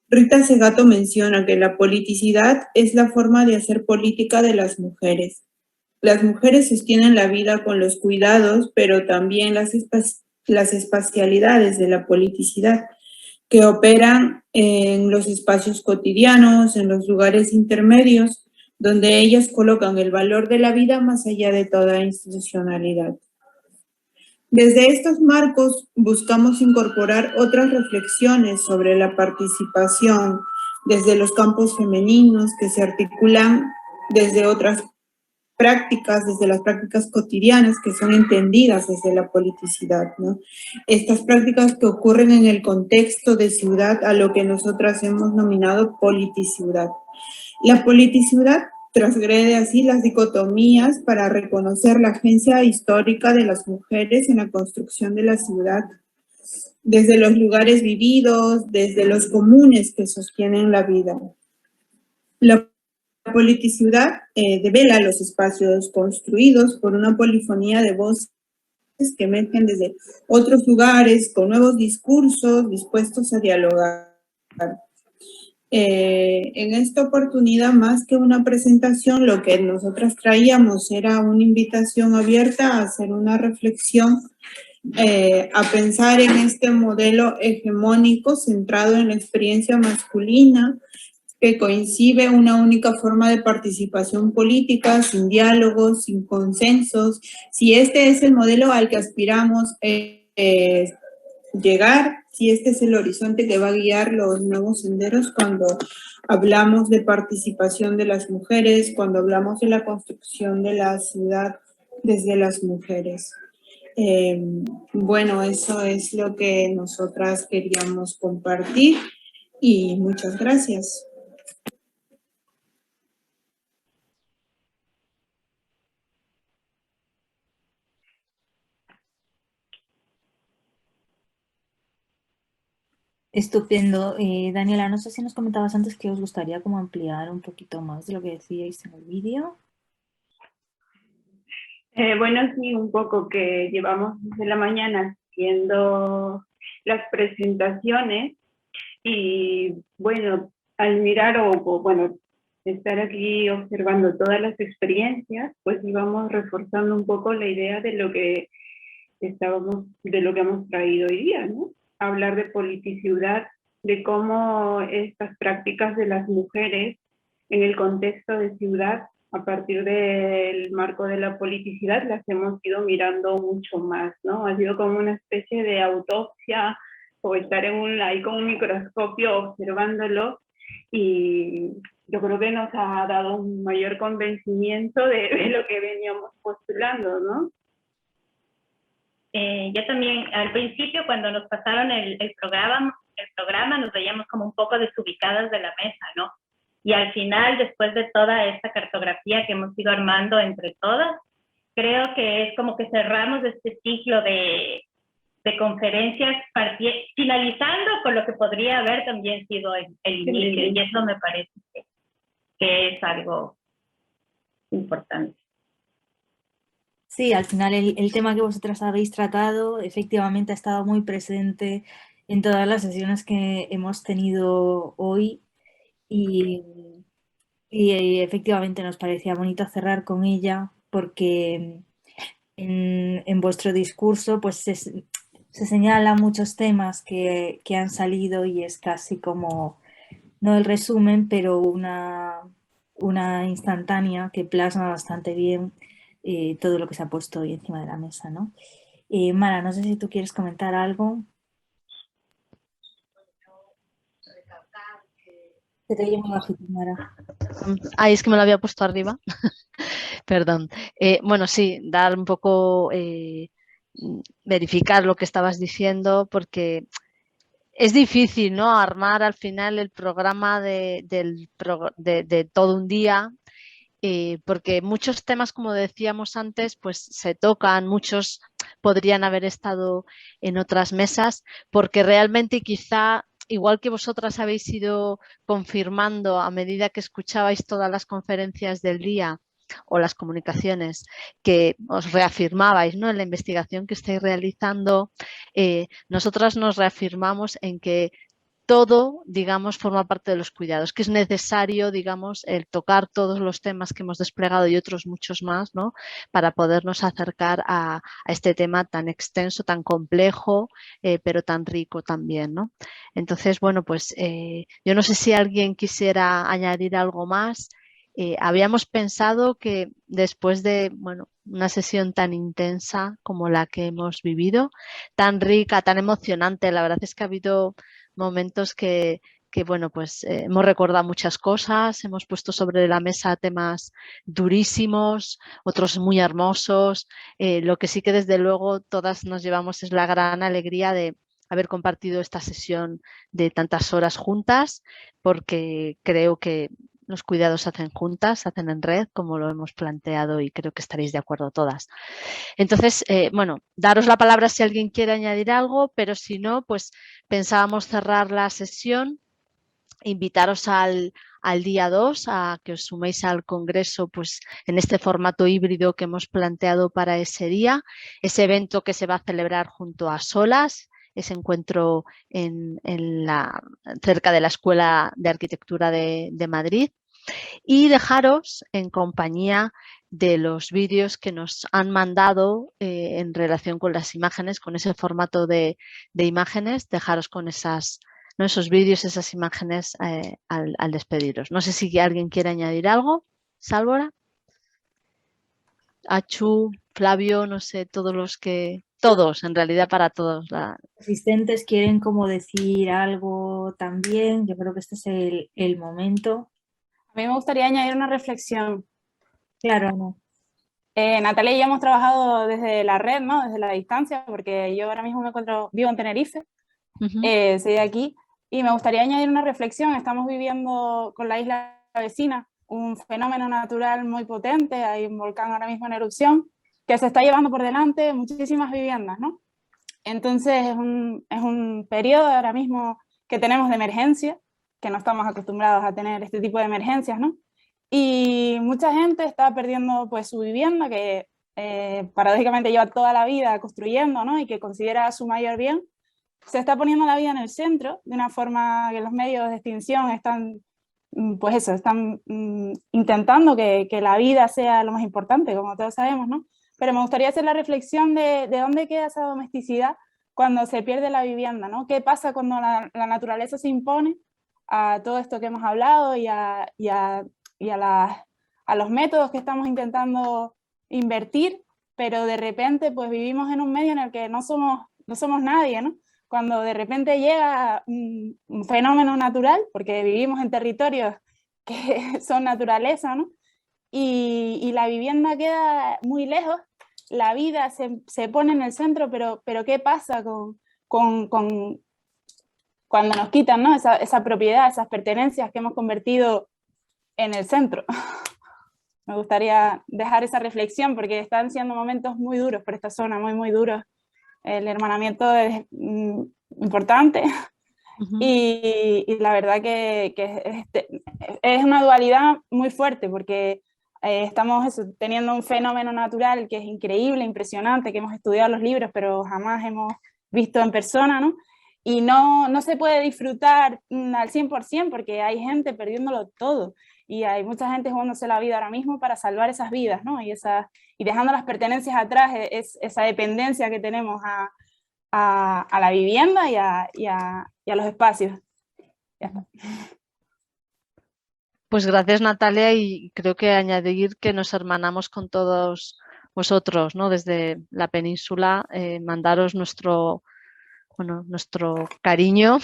Rita Segato menciona que la politicidad es la forma de hacer política de las mujeres. Las mujeres sostienen la vida con los cuidados, pero también las espacialidades de la politicidad, que operan en los espacios cotidianos, en los lugares intermedios, donde ellas colocan el valor de la vida más allá de toda institucionalidad. Desde estos marcos buscamos incorporar otras reflexiones sobre la participación desde los campos femeninos que se articulan desde otras prácticas, desde las prácticas cotidianas que son entendidas desde la politicidad, ¿no? Estas prácticas que ocurren en el contexto de ciudad a lo que nosotras hemos nominado politiciudad. La politiciudad transgrede así las dicotomías para reconocer la agencia histórica de las mujeres en la construcción de la ciudad, desde los lugares vividos, desde los comunes que sostienen la vida. La politicidad devela los espacios construidos por una polifonía de voces que emergen desde otros lugares con nuevos discursos dispuestos a dialogar. En esta oportunidad, más que una presentación, lo que nosotras traíamos era una invitación abierta a hacer una reflexión, a pensar en este modelo hegemónico centrado en la experiencia masculina, que coincide una única forma de participación política, sin diálogos, sin consensos. Si este es el modelo al que aspiramos llegar, si este es el horizonte que va a guiar los nuevos senderos cuando hablamos de participación de las mujeres, cuando hablamos de la construcción de la ciudad desde las mujeres. Bueno, eso es lo que nosotras queríamos compartir y muchas gracias. Estupendo. Daniela, no sé si nos comentabas antes que os gustaría como ampliar un poquito más de lo que decíais en el vídeo. Bueno, sí, un poco que llevamos desde la mañana haciendo las presentaciones y bueno, al mirar bueno, estar aquí observando todas las experiencias, pues íbamos reforzando un poco la idea de lo que hemos traído hoy día, ¿no? Hablar de politicidad, de cómo estas prácticas de las mujeres en el contexto de ciudad, a partir del marco de la politicidad, las hemos ido mirando mucho más, ¿no? Ha sido como una especie de autopsia o estar ahí con un microscopio observándolo, y yo creo que nos ha dado un mayor convencimiento de lo que veníamos postulando, ¿no? Yo también, al principio, cuando nos pasaron el programa, el programa nos veíamos como un poco desubicadas de la mesa, ¿no? Y al final, después de toda esta cartografía que hemos ido armando entre todas, creo que es como que cerramos este ciclo de conferencias finalizando con lo que podría haber también sido el inicio, y eso me parece que es algo importante. Sí, al final el tema que vosotras habéis tratado efectivamente ha estado muy presente en todas las sesiones que hemos tenido hoy y efectivamente nos parecía bonito cerrar con ella porque en vuestro discurso pues se señalan muchos temas que han salido y es casi como, no el resumen, pero una instantánea que plasma bastante bien todo lo que se ha puesto hoy encima de la mesa, ¿no? Mara, no sé si tú quieres comentar algo. Se te oye muy bajito, Mara. Ay, es que me lo había puesto arriba. Perdón. Bueno, sí, dar un poco, verificar lo que estabas diciendo, porque es difícil, ¿no? Armar al final el programa de todo un día, porque muchos temas, como decíamos antes, pues se tocan, muchos podrían haber estado en otras mesas, porque realmente quizá, igual que vosotras habéis ido confirmando a medida que escuchabais todas las conferencias del día o las comunicaciones, que os reafirmabais, ¿no?, en la investigación que estáis realizando, nosotras nos reafirmamos en que todo, digamos, forma parte de los cuidados, que es necesario, digamos, el tocar todos los temas que hemos desplegado y otros muchos más, ¿no?, para podernos acercar a este tema tan extenso, tan complejo, pero tan rico también, ¿no? Entonces, bueno, pues yo no sé si alguien quisiera añadir algo más. Habíamos pensado que después de, bueno, una sesión tan intensa como la que hemos vivido, tan rica, tan emocionante, la verdad es que ha habido momentos que bueno, pues hemos recordado muchas cosas, hemos puesto sobre la mesa temas durísimos, otros muy hermosos. Lo que sí que desde luego todas nos llevamos es la gran alegría de haber compartido esta sesión de tantas horas juntas, porque creo que los cuidados se hacen juntas, se hacen en red, como lo hemos planteado y creo que estaréis de acuerdo todas. Entonces, bueno, daros la palabra si alguien quiere añadir algo, pero si no, pues pensábamos cerrar la sesión, invitaros al día 2 a que os suméis al congreso, pues en este formato híbrido que hemos planteado para ese día, ese evento que se va a celebrar junto a Solas, ese encuentro cerca de la Escuela de Arquitectura de Madrid, y dejaros en compañía de los vídeos que nos han mandado en relación con las imágenes, con ese formato de imágenes, dejaros con esos vídeos, esas imágenes al despediros. No sé si alguien quiere añadir algo. Sálvora, Achu, Flavio, no sé, todos, en realidad para todos. Los asistentes quieren como decir algo también. Yo creo que este es el momento. A mí me gustaría añadir una reflexión. Claro, no. Natalia y yo hemos trabajado desde la red, ¿no?, desde la distancia, porque yo ahora mismo vivo en Tenerife, soy de aquí, y me gustaría añadir una reflexión. Estamos viviendo con la isla vecina un fenómeno natural muy potente, hay un volcán ahora mismo en erupción, que se está llevando por delante muchísimas viviendas, ¿no? Entonces es un periodo ahora mismo que tenemos de emergencia, que no estamos acostumbrados a tener este tipo de emergencias, ¿no? Y mucha gente está perdiendo pues su vivienda, que paradójicamente lleva toda la vida construyendo, ¿no?, y que considera su mayor bien. Se está poniendo la vida en el centro, de una forma que los medios de extinción están, pues eso, están intentando que la vida sea lo más importante, como todos sabemos, ¿no? Pero me gustaría hacer la reflexión de dónde queda esa domesticidad cuando se pierde la vivienda, ¿no? ¿Qué pasa cuando la naturaleza se impone a todo esto que hemos hablado y a los métodos que estamos intentando invertir, pero de repente pues vivimos en un medio en el que no somos nadie, ¿no? Cuando de repente llega un fenómeno natural, porque vivimos en territorios que son naturaleza, ¿no?, y la vivienda queda muy lejos, la vida se pone en el centro, pero ¿qué pasa con cuando nos quitan, ¿no? esa propiedad, esas pertenencias que hemos convertido en el centro. Me gustaría dejar esa reflexión porque están siendo momentos muy duros por esta zona, muy, muy duros. El hermanamiento es importante y la verdad que es una dualidad muy fuerte porque estamos teniendo un fenómeno natural que es increíble, impresionante, que hemos estudiado los libros pero jamás hemos visto en persona, ¿no? Y no se puede disfrutar al 100% porque hay gente perdiéndolo todo y hay mucha gente jugándose la vida ahora mismo para salvar esas vidas, ¿no? Y dejando las pertenencias atrás, esa dependencia que tenemos a la vivienda y a los espacios. Ya está. Pues gracias, Natalia, y creo que añadir que nos hermanamos con todos vosotros, ¿no? Desde la península, mandaros nuestro cariño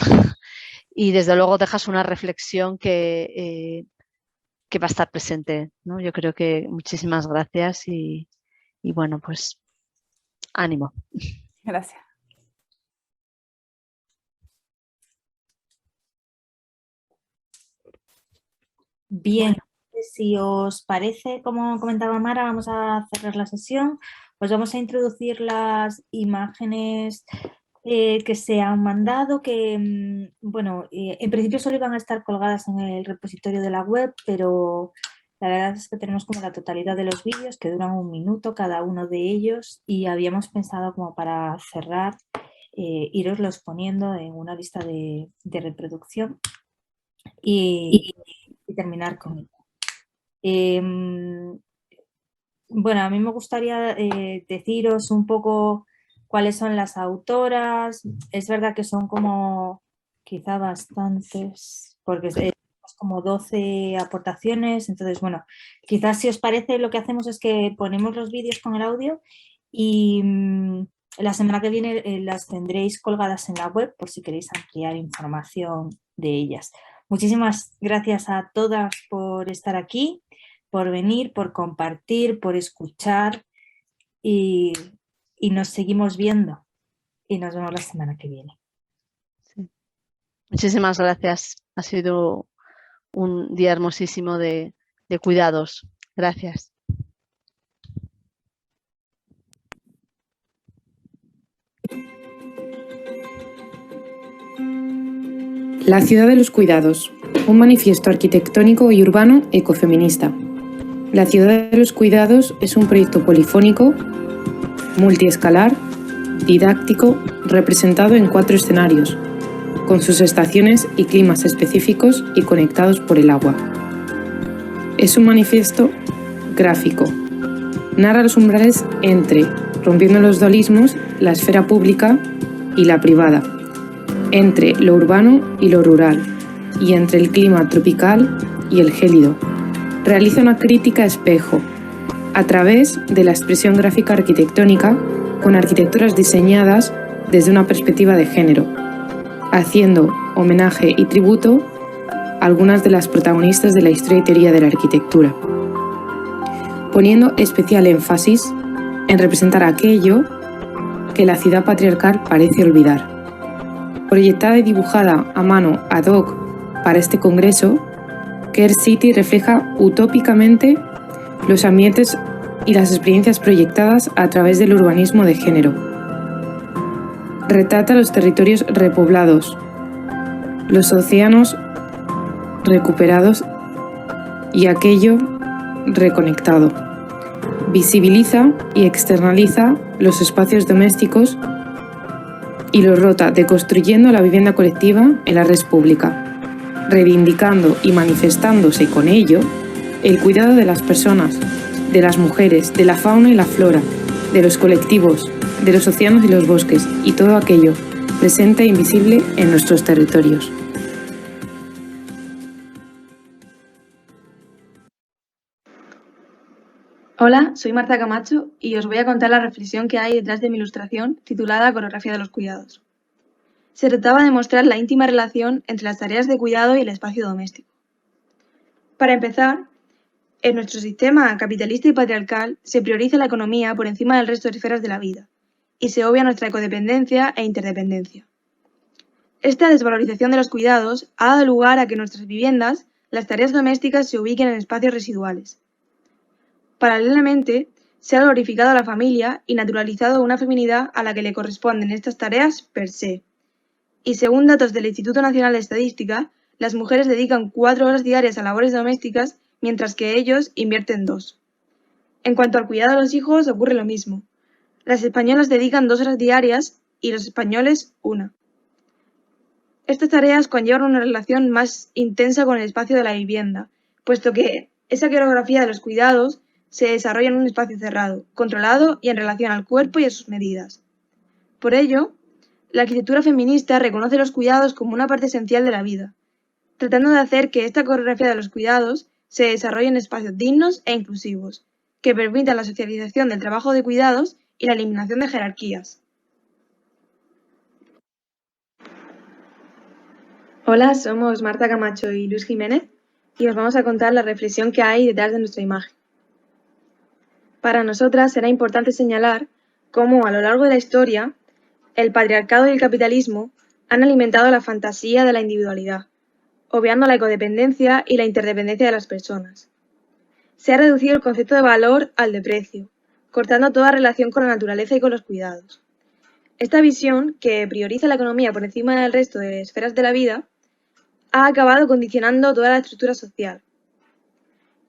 y desde luego dejas una reflexión que va a estar presente, ¿no? Yo creo que muchísimas gracias y bueno, pues ánimo. Gracias. Bien, si os parece, como comentaba Mara, vamos a cerrar la sesión. Pues vamos a introducir las imágenes que se han mandado, que, bueno, en principio solo iban a estar colgadas en el repositorio de la web, pero la verdad es que tenemos como la totalidad de los vídeos que duran 1 minuto cada uno de ellos y habíamos pensado como para cerrar, iroslos poniendo en una lista de reproducción y terminar con ella. Bueno, a mí me gustaría deciros un poco cuáles son las autoras. Es verdad que son como quizá bastantes, porque tenemos como 12 aportaciones. Entonces, bueno, quizás si os parece lo que hacemos es que ponemos los vídeos con el audio y la semana que viene las tendréis colgadas en la web por si queréis ampliar información de ellas. Muchísimas gracias a todas por estar aquí, por venir, por compartir, por escuchar y nos seguimos viendo y nos vemos la semana que viene. Sí. Muchísimas gracias. Ha sido un día hermosísimo de cuidados. Gracias. La ciudad de los cuidados, un manifiesto arquitectónico y urbano ecofeminista. La ciudad de los cuidados es un proyecto polifónico, multiescalar, didáctico, representado en 4 escenarios, con sus estaciones y climas específicos y conectados por el agua. Es un manifiesto gráfico. Narra los umbrales entre, rompiendo los dualismos, la esfera pública y la privada, entre lo urbano y lo rural, y entre el clima tropical y el gélido. Realiza una crítica espejo, a través de la expresión gráfica arquitectónica, con arquitecturas diseñadas desde una perspectiva de género, haciendo homenaje y tributo a algunas de las protagonistas de la historia y teoría de la arquitectura, poniendo especial énfasis en representar aquello que la ciudad patriarcal parece olvidar. Proyectada y dibujada a mano ad hoc para este congreso, Care City refleja utópicamente los ambientes y las experiencias proyectadas a través del urbanismo de género. Retrata los territorios repoblados, los océanos recuperados y aquello reconectado. Visibiliza y externaliza los espacios domésticos y los rota deconstruyendo la vivienda colectiva en la red pública, reivindicando y manifestándose con ello el cuidado de las personas, de las mujeres, de la fauna y la flora, de los colectivos, de los océanos y los bosques y todo aquello presente e invisible en nuestros territorios. Hola, soy Marta Camacho y os voy a contar la reflexión que hay detrás de mi ilustración titulada Coreografía de los cuidados. Se trataba de mostrar la íntima relación entre las tareas de cuidado y el espacio doméstico. Para empezar, en nuestro sistema capitalista y patriarcal se prioriza la economía por encima del resto de esferas de la vida y se obvia nuestra codependencia e interdependencia. Esta desvalorización de los cuidados ha dado lugar a que en nuestras viviendas las tareas domésticas se ubiquen en espacios residuales. Paralelamente, se ha glorificado a la familia y naturalizado una feminidad a la que le corresponden estas tareas per se. Y según datos del Instituto Nacional de Estadística, las mujeres dedican 4 horas diarias a labores domésticas, mientras que ellos invierten 2. En cuanto al cuidado de los hijos, ocurre lo mismo. Las españolas dedican 2 horas diarias y los españoles 1. Estas tareas conllevan una relación más intensa con el espacio de la vivienda, puesto que esa coreografía de los cuidados se desarrolla en un espacio cerrado, controlado y en relación al cuerpo y a sus medidas. Por ello, la arquitectura feminista reconoce los cuidados como una parte esencial de la vida, tratando de hacer que esta coreografía de los cuidados se desarrolle en espacios dignos e inclusivos, que permitan la socialización del trabajo de cuidados y la eliminación de jerarquías. Hola, somos Marta Camacho y Luis Jiménez y os vamos a contar la reflexión que hay detrás de nuestra imagen. Para nosotras será importante señalar cómo a lo largo de la historia el patriarcado y el capitalismo han alimentado la fantasía de la individualidad, obviando la ecodependencia y la interdependencia de las personas. Se ha reducido el concepto de valor al de precio, cortando toda relación con la naturaleza y con los cuidados. Esta visión, que prioriza la economía por encima del resto de esferas de la vida, ha acabado condicionando toda la estructura social.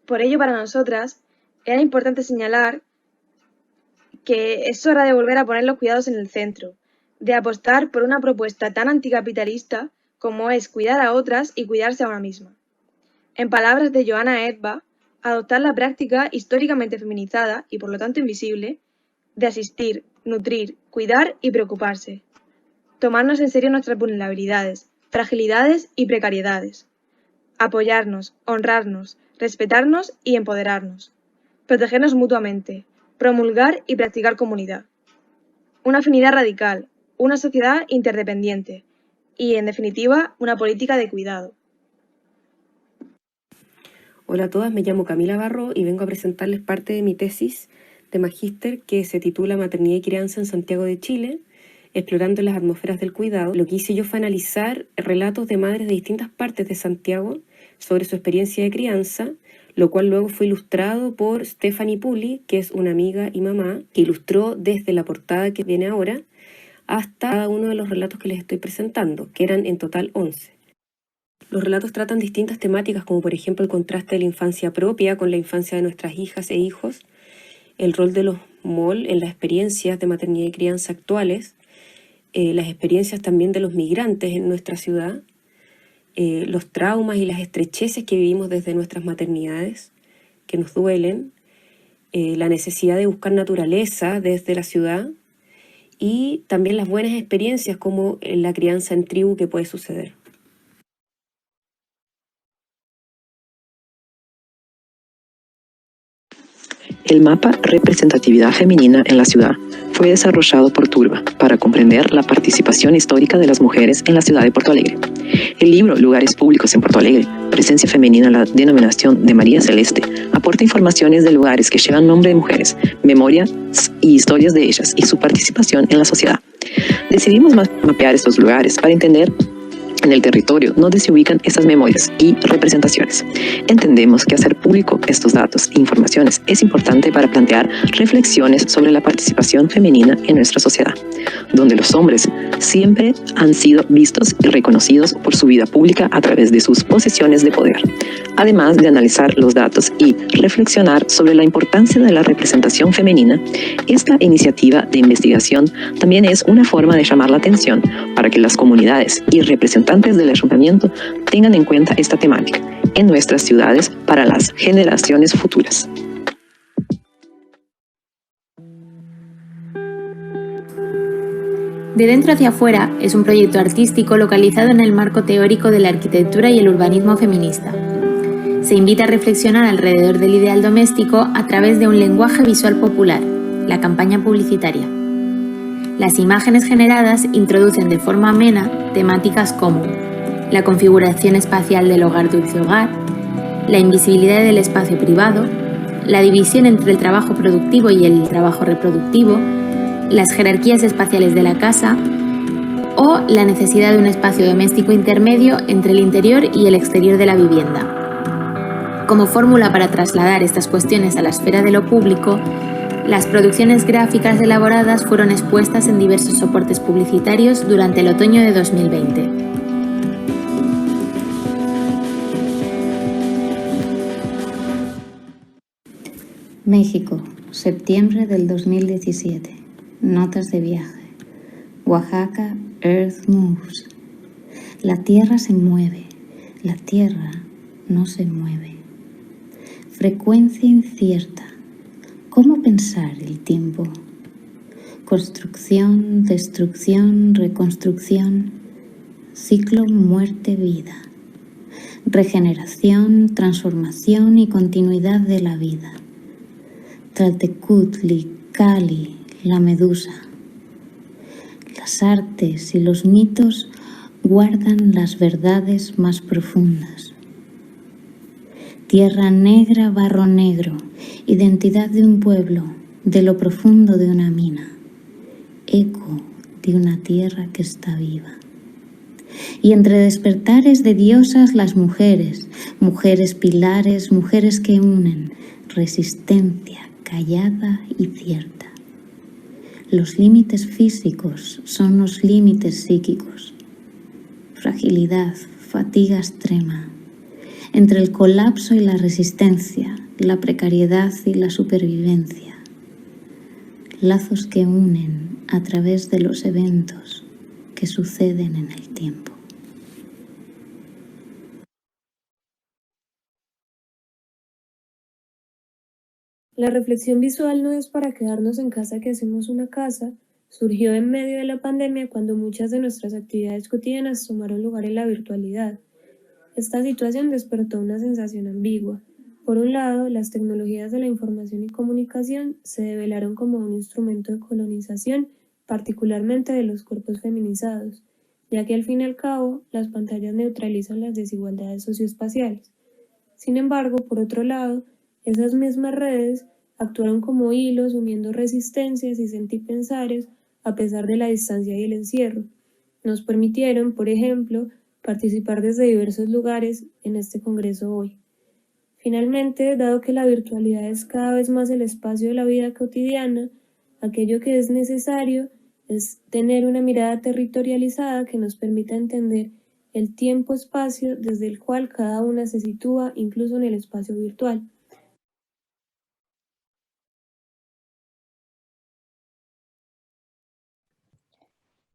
Por ello, para nosotras, era importante señalar que es hora de volver a poner los cuidados en el centro, de apostar por una propuesta tan anticapitalista como es cuidar a otras y cuidarse a una misma. En palabras de Johanna Edba, adoptar la práctica históricamente feminizada y por lo tanto invisible de asistir, nutrir, cuidar y preocuparse. Tomarnos en serio nuestras vulnerabilidades, fragilidades y precariedades. Apoyarnos, honrarnos, respetarnos y empoderarnos. Protegernos mutuamente, promulgar y practicar comunidad. Una afinidad radical, una sociedad interdependiente y, en definitiva, una política de cuidado. Hola a todas, me llamo Camila Barro y vengo a presentarles parte de mi tesis de magíster que se titula Maternidad y Crianza en Santiago de Chile, explorando las atmósferas del cuidado. Lo que hice yo fue analizar relatos de madres de distintas partes de Santiago sobre su experiencia de crianza, lo cual luego fue ilustrado por Stephanie Puli, que es una amiga y mamá, que ilustró desde la portada que viene ahora hasta cada uno de los relatos que les estoy presentando, que eran en total 11. Los relatos tratan distintas temáticas, como por ejemplo el contraste de la infancia propia con la infancia de nuestras hijas e hijos, el rol de los MOL en las experiencias de maternidad y crianza actuales, las experiencias también de los migrantes en nuestra ciudad, los traumas y las estrecheces que vivimos desde nuestras maternidades, que nos duelen, la necesidad de buscar naturaleza desde la ciudad y también las buenas experiencias como la crianza en tribu que puede suceder. El mapa Representatividad Femenina en la Ciudad fue desarrollado por Turba para comprender la participación histórica de las mujeres en la ciudad de Porto Alegre. El libro Lugares Públicos en Porto Alegre, Presencia Femenina en la denominación de María Celeste, aporta informaciones de lugares que llevan nombre de mujeres, memorias y historias de ellas y su participación en la sociedad. Decidimos mapear estos lugares para entender en el territorio donde se ubican estas memorias y representaciones. Entendemos que hacer público estos datos e informaciones es importante para plantear reflexiones sobre la participación femenina en nuestra sociedad, donde los hombres siempre han sido vistos y reconocidos por su vida pública a través de sus posiciones de poder. Además de analizar los datos y reflexionar sobre la importancia de la representación femenina, esta iniciativa de investigación también es una forma de llamar la atención para que las comunidades y representantes del ayuntamiento tengan en cuenta esta temática en nuestras ciudades para las generaciones futuras. De dentro hacia afuera es un proyecto artístico localizado en el marco teórico de la arquitectura y el urbanismo feminista. Se invita a reflexionar alrededor del ideal doméstico a través de un lenguaje visual popular, la campaña publicitaria. Las imágenes generadas introducen de forma amena temáticas como la configuración espacial del hogar dulce hogar, la invisibilidad del espacio privado, la división entre el trabajo productivo y el trabajo reproductivo, las jerarquías espaciales de la casa, o la necesidad de un espacio doméstico intermedio entre el interior y el exterior de la vivienda. Como fórmula para trasladar estas cuestiones a la esfera de lo público, las producciones gráficas elaboradas fueron expuestas en diversos soportes publicitarios durante el otoño de 2020. México, septiembre del 2017. Notas de viaje. Oaxaca, Earth Moves. La tierra se mueve, la tierra no se mueve. Frecuencia incierta. ¿Cómo pensar el tiempo? Construcción, destrucción, reconstrucción. Ciclo muerte-vida. Regeneración, transformación y continuidad de la vida. Tlaltecutli, Cali, la medusa. Las artes y los mitos guardan las verdades más profundas. Tierra negra, barro negro, identidad de un pueblo, de lo profundo de una mina, eco de una tierra que está viva. Y entre despertares de diosas las mujeres, mujeres pilares, mujeres que unen, resistencia callada y cierta. Los límites físicos son los límites psíquicos. Fragilidad, fatiga extrema. Entre el colapso y la resistencia, la precariedad y la supervivencia. Lazos que unen a través de los eventos que suceden en el tiempo. La reflexión visual no es para quedarnos en casa que hacemos una casa, surgió en medio de la pandemia cuando muchas de nuestras actividades cotidianas tomaron lugar en la virtualidad. Esta situación despertó una sensación ambigua. Por un lado, las tecnologías de la información y comunicación se develaron como un instrumento de colonización, particularmente de los cuerpos feminizados, ya que al fin y al cabo las pantallas neutralizan las desigualdades socioespaciales. Sin embargo, por otro lado, esas mismas redes actuaron como hilos uniendo resistencias y sentipensares a pesar de la distancia y el encierro. Nos permitieron, por ejemplo, participar desde diversos lugares en este congreso hoy. Finalmente, dado que la virtualidad es cada vez más el espacio de la vida cotidiana, aquello que es necesario es tener una mirada territorializada que nos permita entender el tiempo-espacio desde el cual cada una se sitúa, incluso en el espacio virtual.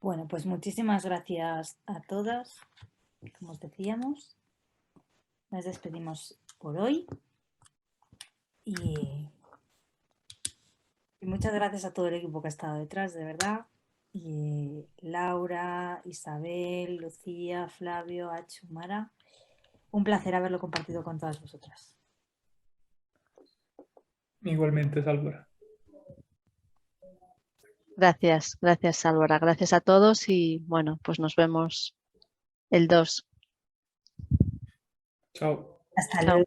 Bueno, pues muchísimas gracias a todas. Como os decíamos, nos despedimos por hoy y muchas gracias a todo el equipo que ha estado detrás, de verdad. Y Laura, Isabel, Lucía, Flavio, Achu, Mara. Un placer haberlo compartido con todas vosotras. Igualmente, Álvaro. Gracias, Álvaro. Gracias a todos y bueno, pues nos vemos el 2. Chao. Hasta luego.